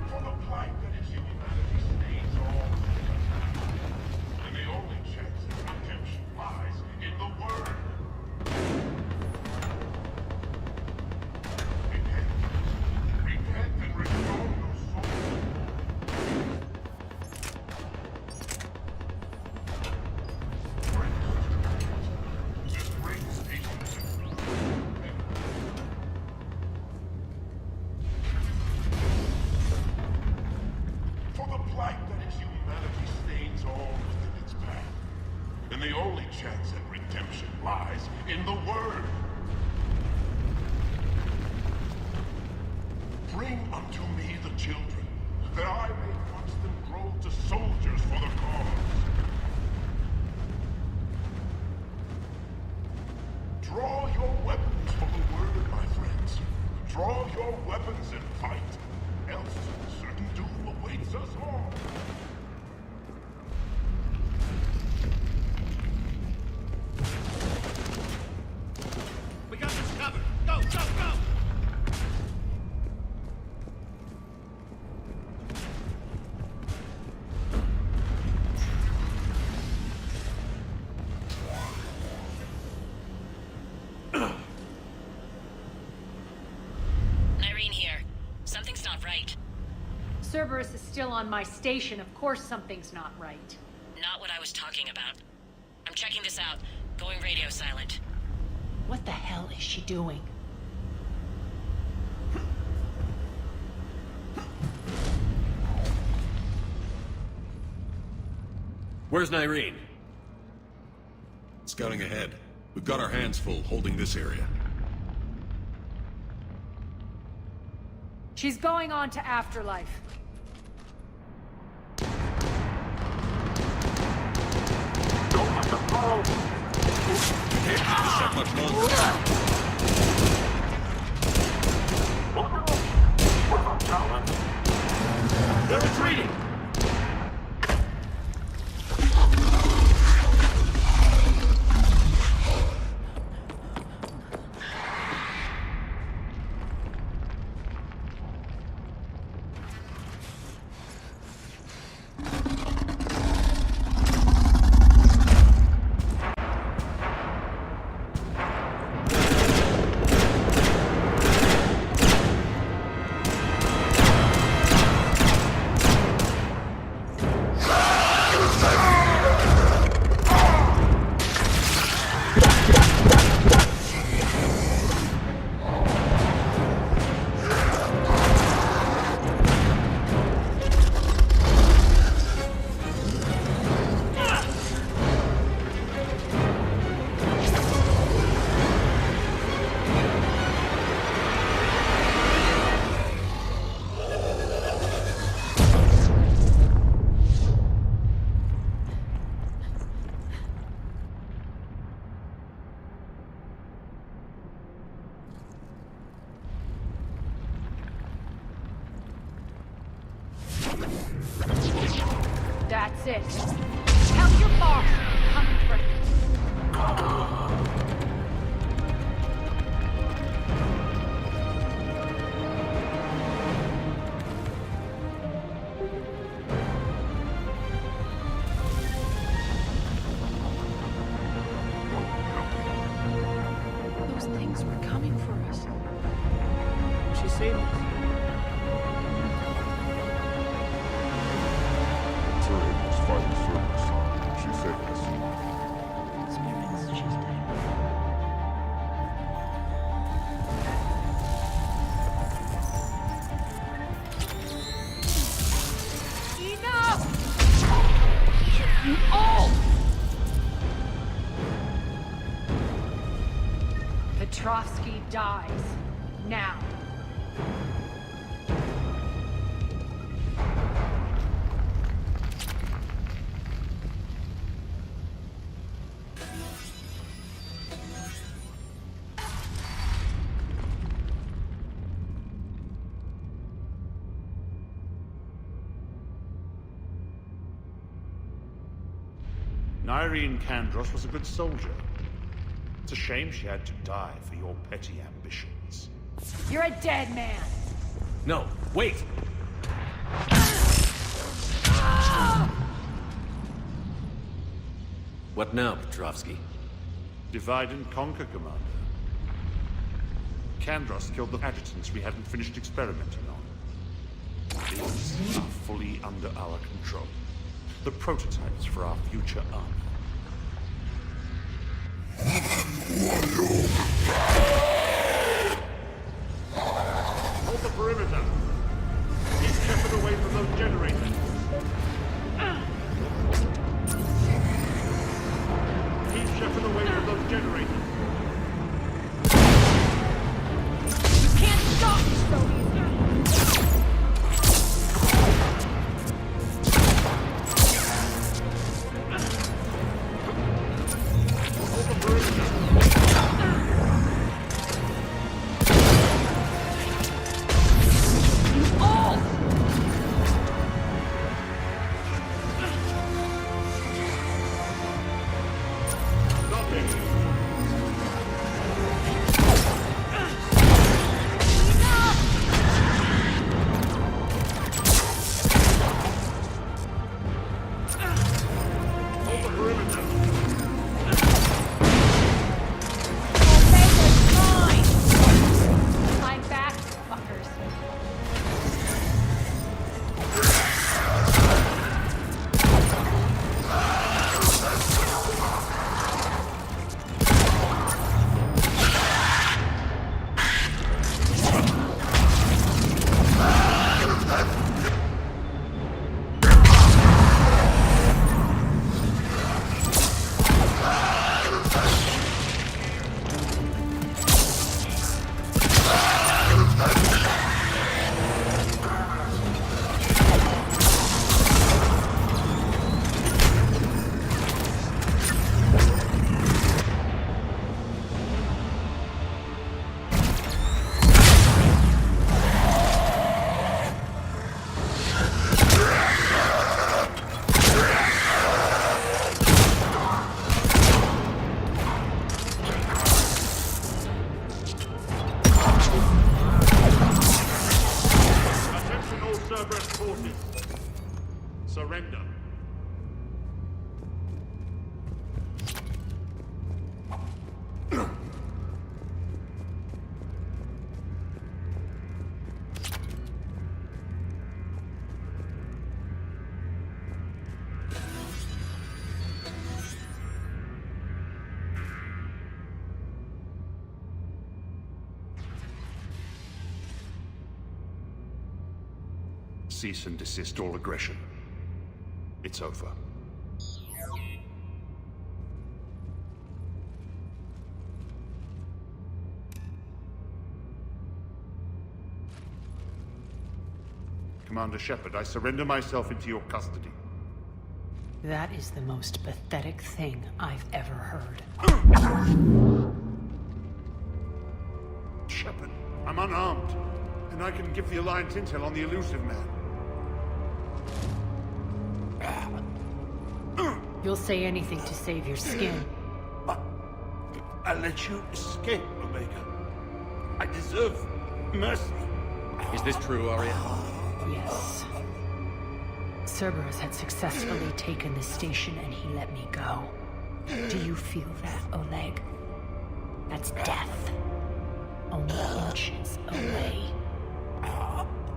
S4: For the plight that is humanity stains all and the only chance at redemption lies in the word. Repent and restore your soul. This brings patience. For the plight that is humanity stains all within its path. And the only chance at redemption lies in the Word. Bring unto me the children, that I may watch them grow to soldiers for the cause. Draw your weapons for the Word, my friends. Draw your weapons and fight, else certain doom awaits us all.
S17: We got this covered! Go, go, go!
S10: Nyreen here. Something's not right.
S15: Cerberus is still on my station. Of course something's not right.
S10: Not what I was talking about. I'm checking this out. Going radio silent.
S15: What the hell is she doing?
S2: Where's Nyreen?
S17: Scouting ahead. We've got our hands full holding this area.
S15: She's going on to Afterlife.
S17: Can't keep this up much longer.
S4: They're retreating!
S15: That's it. Tell your boss I'm coming for him.
S11: Those things were coming for us.
S18: She saved us.
S4: Tyrion was fighting Cerberus. She saved us.
S11: Spirits, she's dead.
S15: Enough! You all! Petrovsky dies. Now.
S9: Irene Kandros was a good soldier. It's a shame she had to die for your petty ambitions.
S15: You're a dead man.
S2: No, wait! What now, Petrovsky?
S9: Divide and conquer, Commander. Kandros killed the adjutants we hadn't finished experimenting on. These are fully under our control. The prototypes for our future army. Hold the perimeter! Keep Shepard away from those generators! Keep Shepard away from those generators!
S15: You can't stop me so easily.
S9: Surrender. Cease and desist all aggression. It's over. Commander Shepard, I surrender myself into your custody.
S3: That is the most pathetic thing I've ever heard.
S9: Shepard, I'm unarmed, and I can give the Alliance intel on the elusive man.
S15: You'll say anything to save your skin.
S9: I let you escape, Omega. I deserve mercy.
S2: Is this true, Arya?
S15: Yes. Cerberus had successfully taken the station and he let me go. Do you feel that, Oleg? That's death. Only inches away.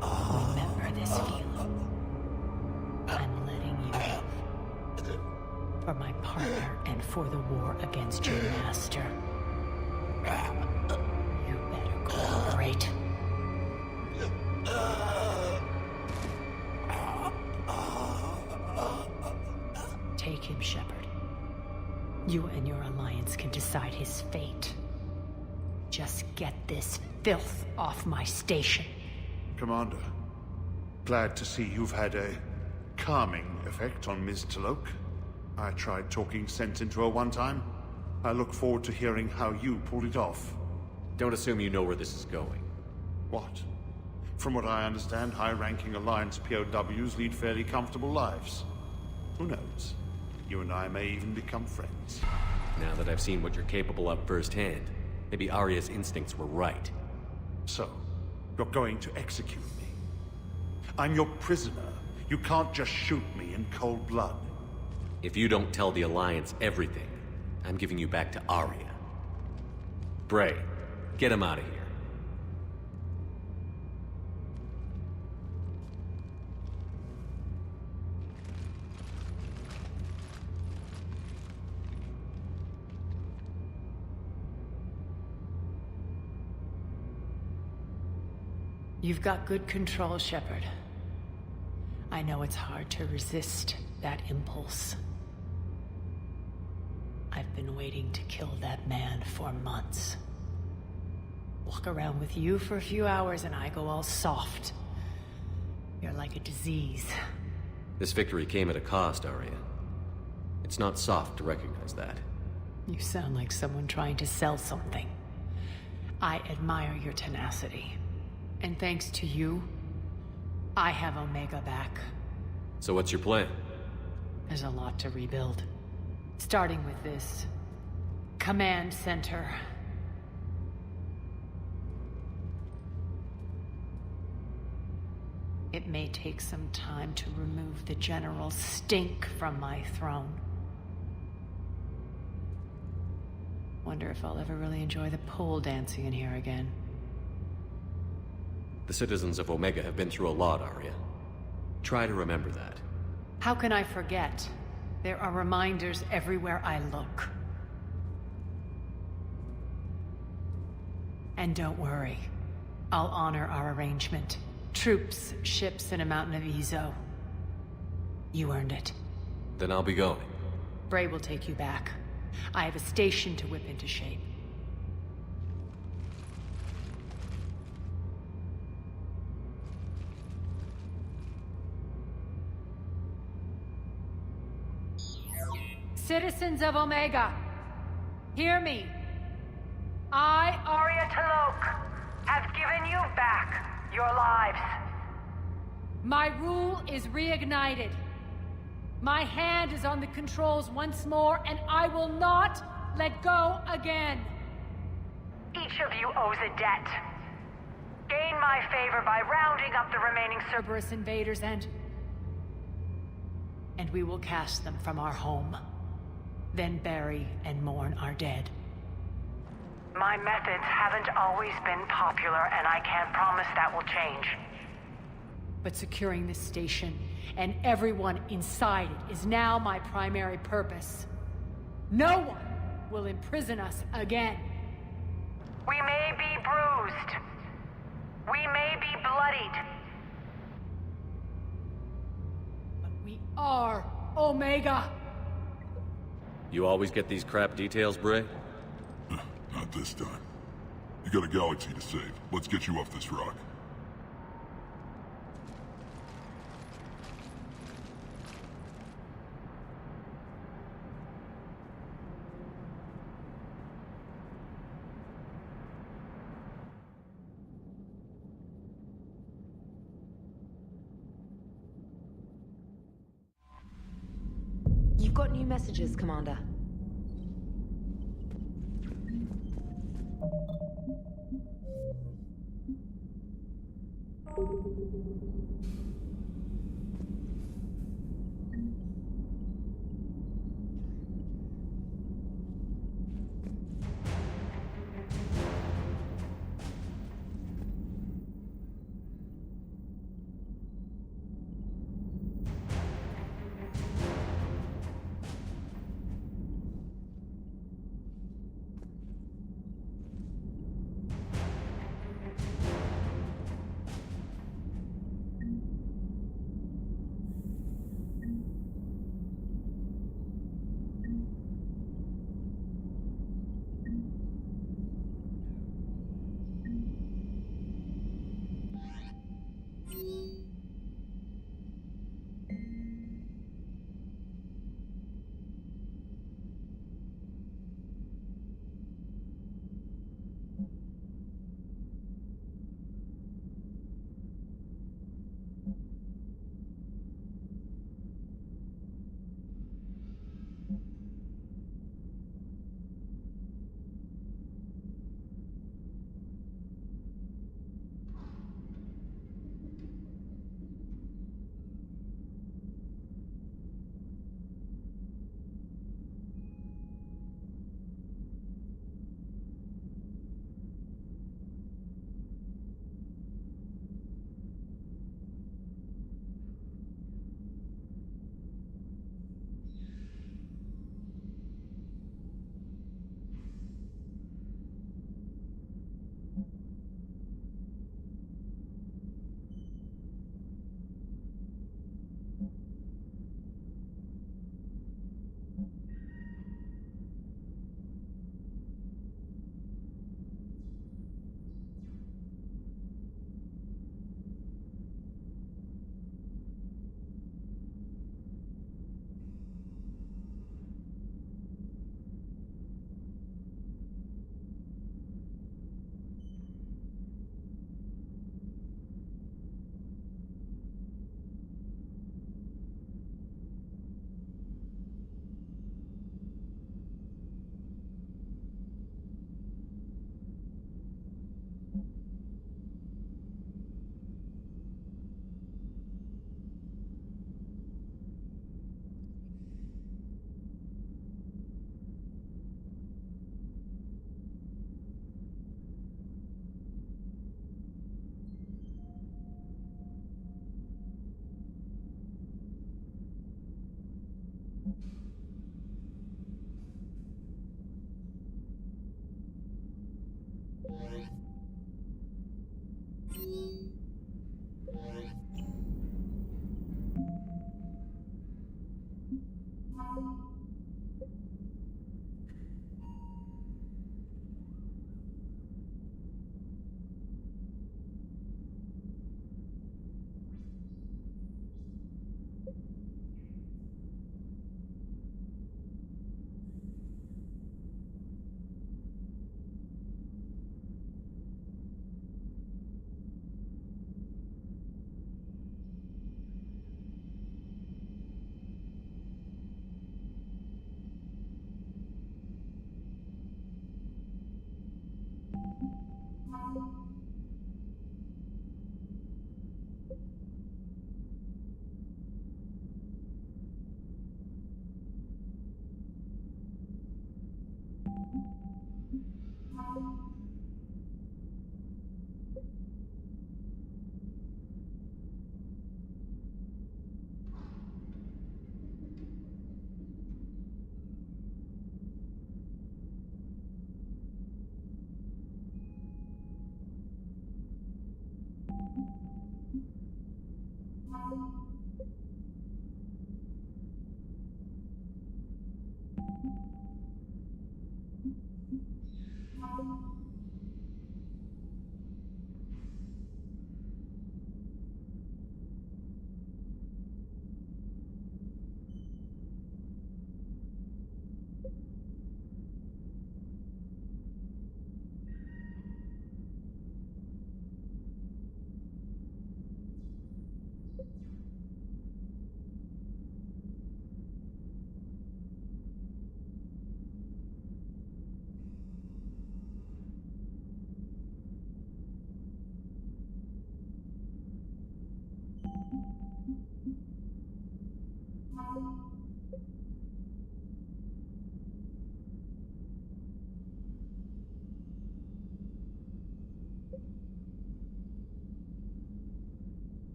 S15: Remember this feeling. I'm letting you live. For my partner and for the war against your master. You better cooperate. Take him, Shepard. You and your alliance can decide his fate. Just get this filth off my station.
S9: Commander, glad to see you've had a calming effect on Ms. Talok. I tried talking sense into her one time. I look forward to hearing how you pulled it off.
S2: Don't assume you know where this is going.
S9: What? From what I understand, high-ranking Alliance POWs lead fairly comfortable lives. Who knows? You and I may even become friends.
S2: Now that I've seen what you're capable of firsthand, maybe Arya's instincts were right.
S9: So, you're going to execute me. I'm your prisoner. You can't just shoot me in cold blood.
S2: If you don't tell the Alliance everything, I'm giving you back to Arya. Bray, get him out of here.
S15: You've got good control, Shepard. I know it's hard to resist that impulse. I've been waiting to kill that man for months. Walk around with you for a few hours and I go all soft. You're like a disease.
S2: This victory came at a cost, Arya. It's not soft to recognize that.
S15: You sound like someone trying to sell something. I admire your tenacity. And thanks to you, I have Omega back.
S2: So what's your plan?
S15: There's a lot to rebuild. Starting with this command center. It may take some time to remove the general stink from my throne. Wonder if I'll ever really enjoy the pole dancing in here again.
S2: The citizens of Omega have been through a lot, Arya. Try to remember that.
S15: How can I forget? There are reminders everywhere I look. And don't worry. I'll honor our arrangement. Troops, ships, and a mountain of Ezo. You earned it.
S2: Then I'll be going.
S15: Bray will take you back. I have a station to whip into shape. Citizens of Omega, hear me. I,
S5: Arya Talok, have given you back your lives.
S15: My rule is reignited. My hand is on the controls once more, and I will not let go again.
S5: Each of you owes a debt. Gain my favor by rounding up the remaining
S15: Cerberus invaders and we will cast them from our home. Then bury and mourn our dead.
S5: My methods haven't always been popular, and I can't promise that will change.
S15: But securing this station and everyone inside it is now my primary purpose. No one will imprison us again.
S5: We may be bruised. We may be bloodied.
S15: But we are Omega.
S2: You always get these crap details, Bray?
S4: Not this time. You got a galaxy to save. Let's get you off this rock.
S21: got new messages, Commander.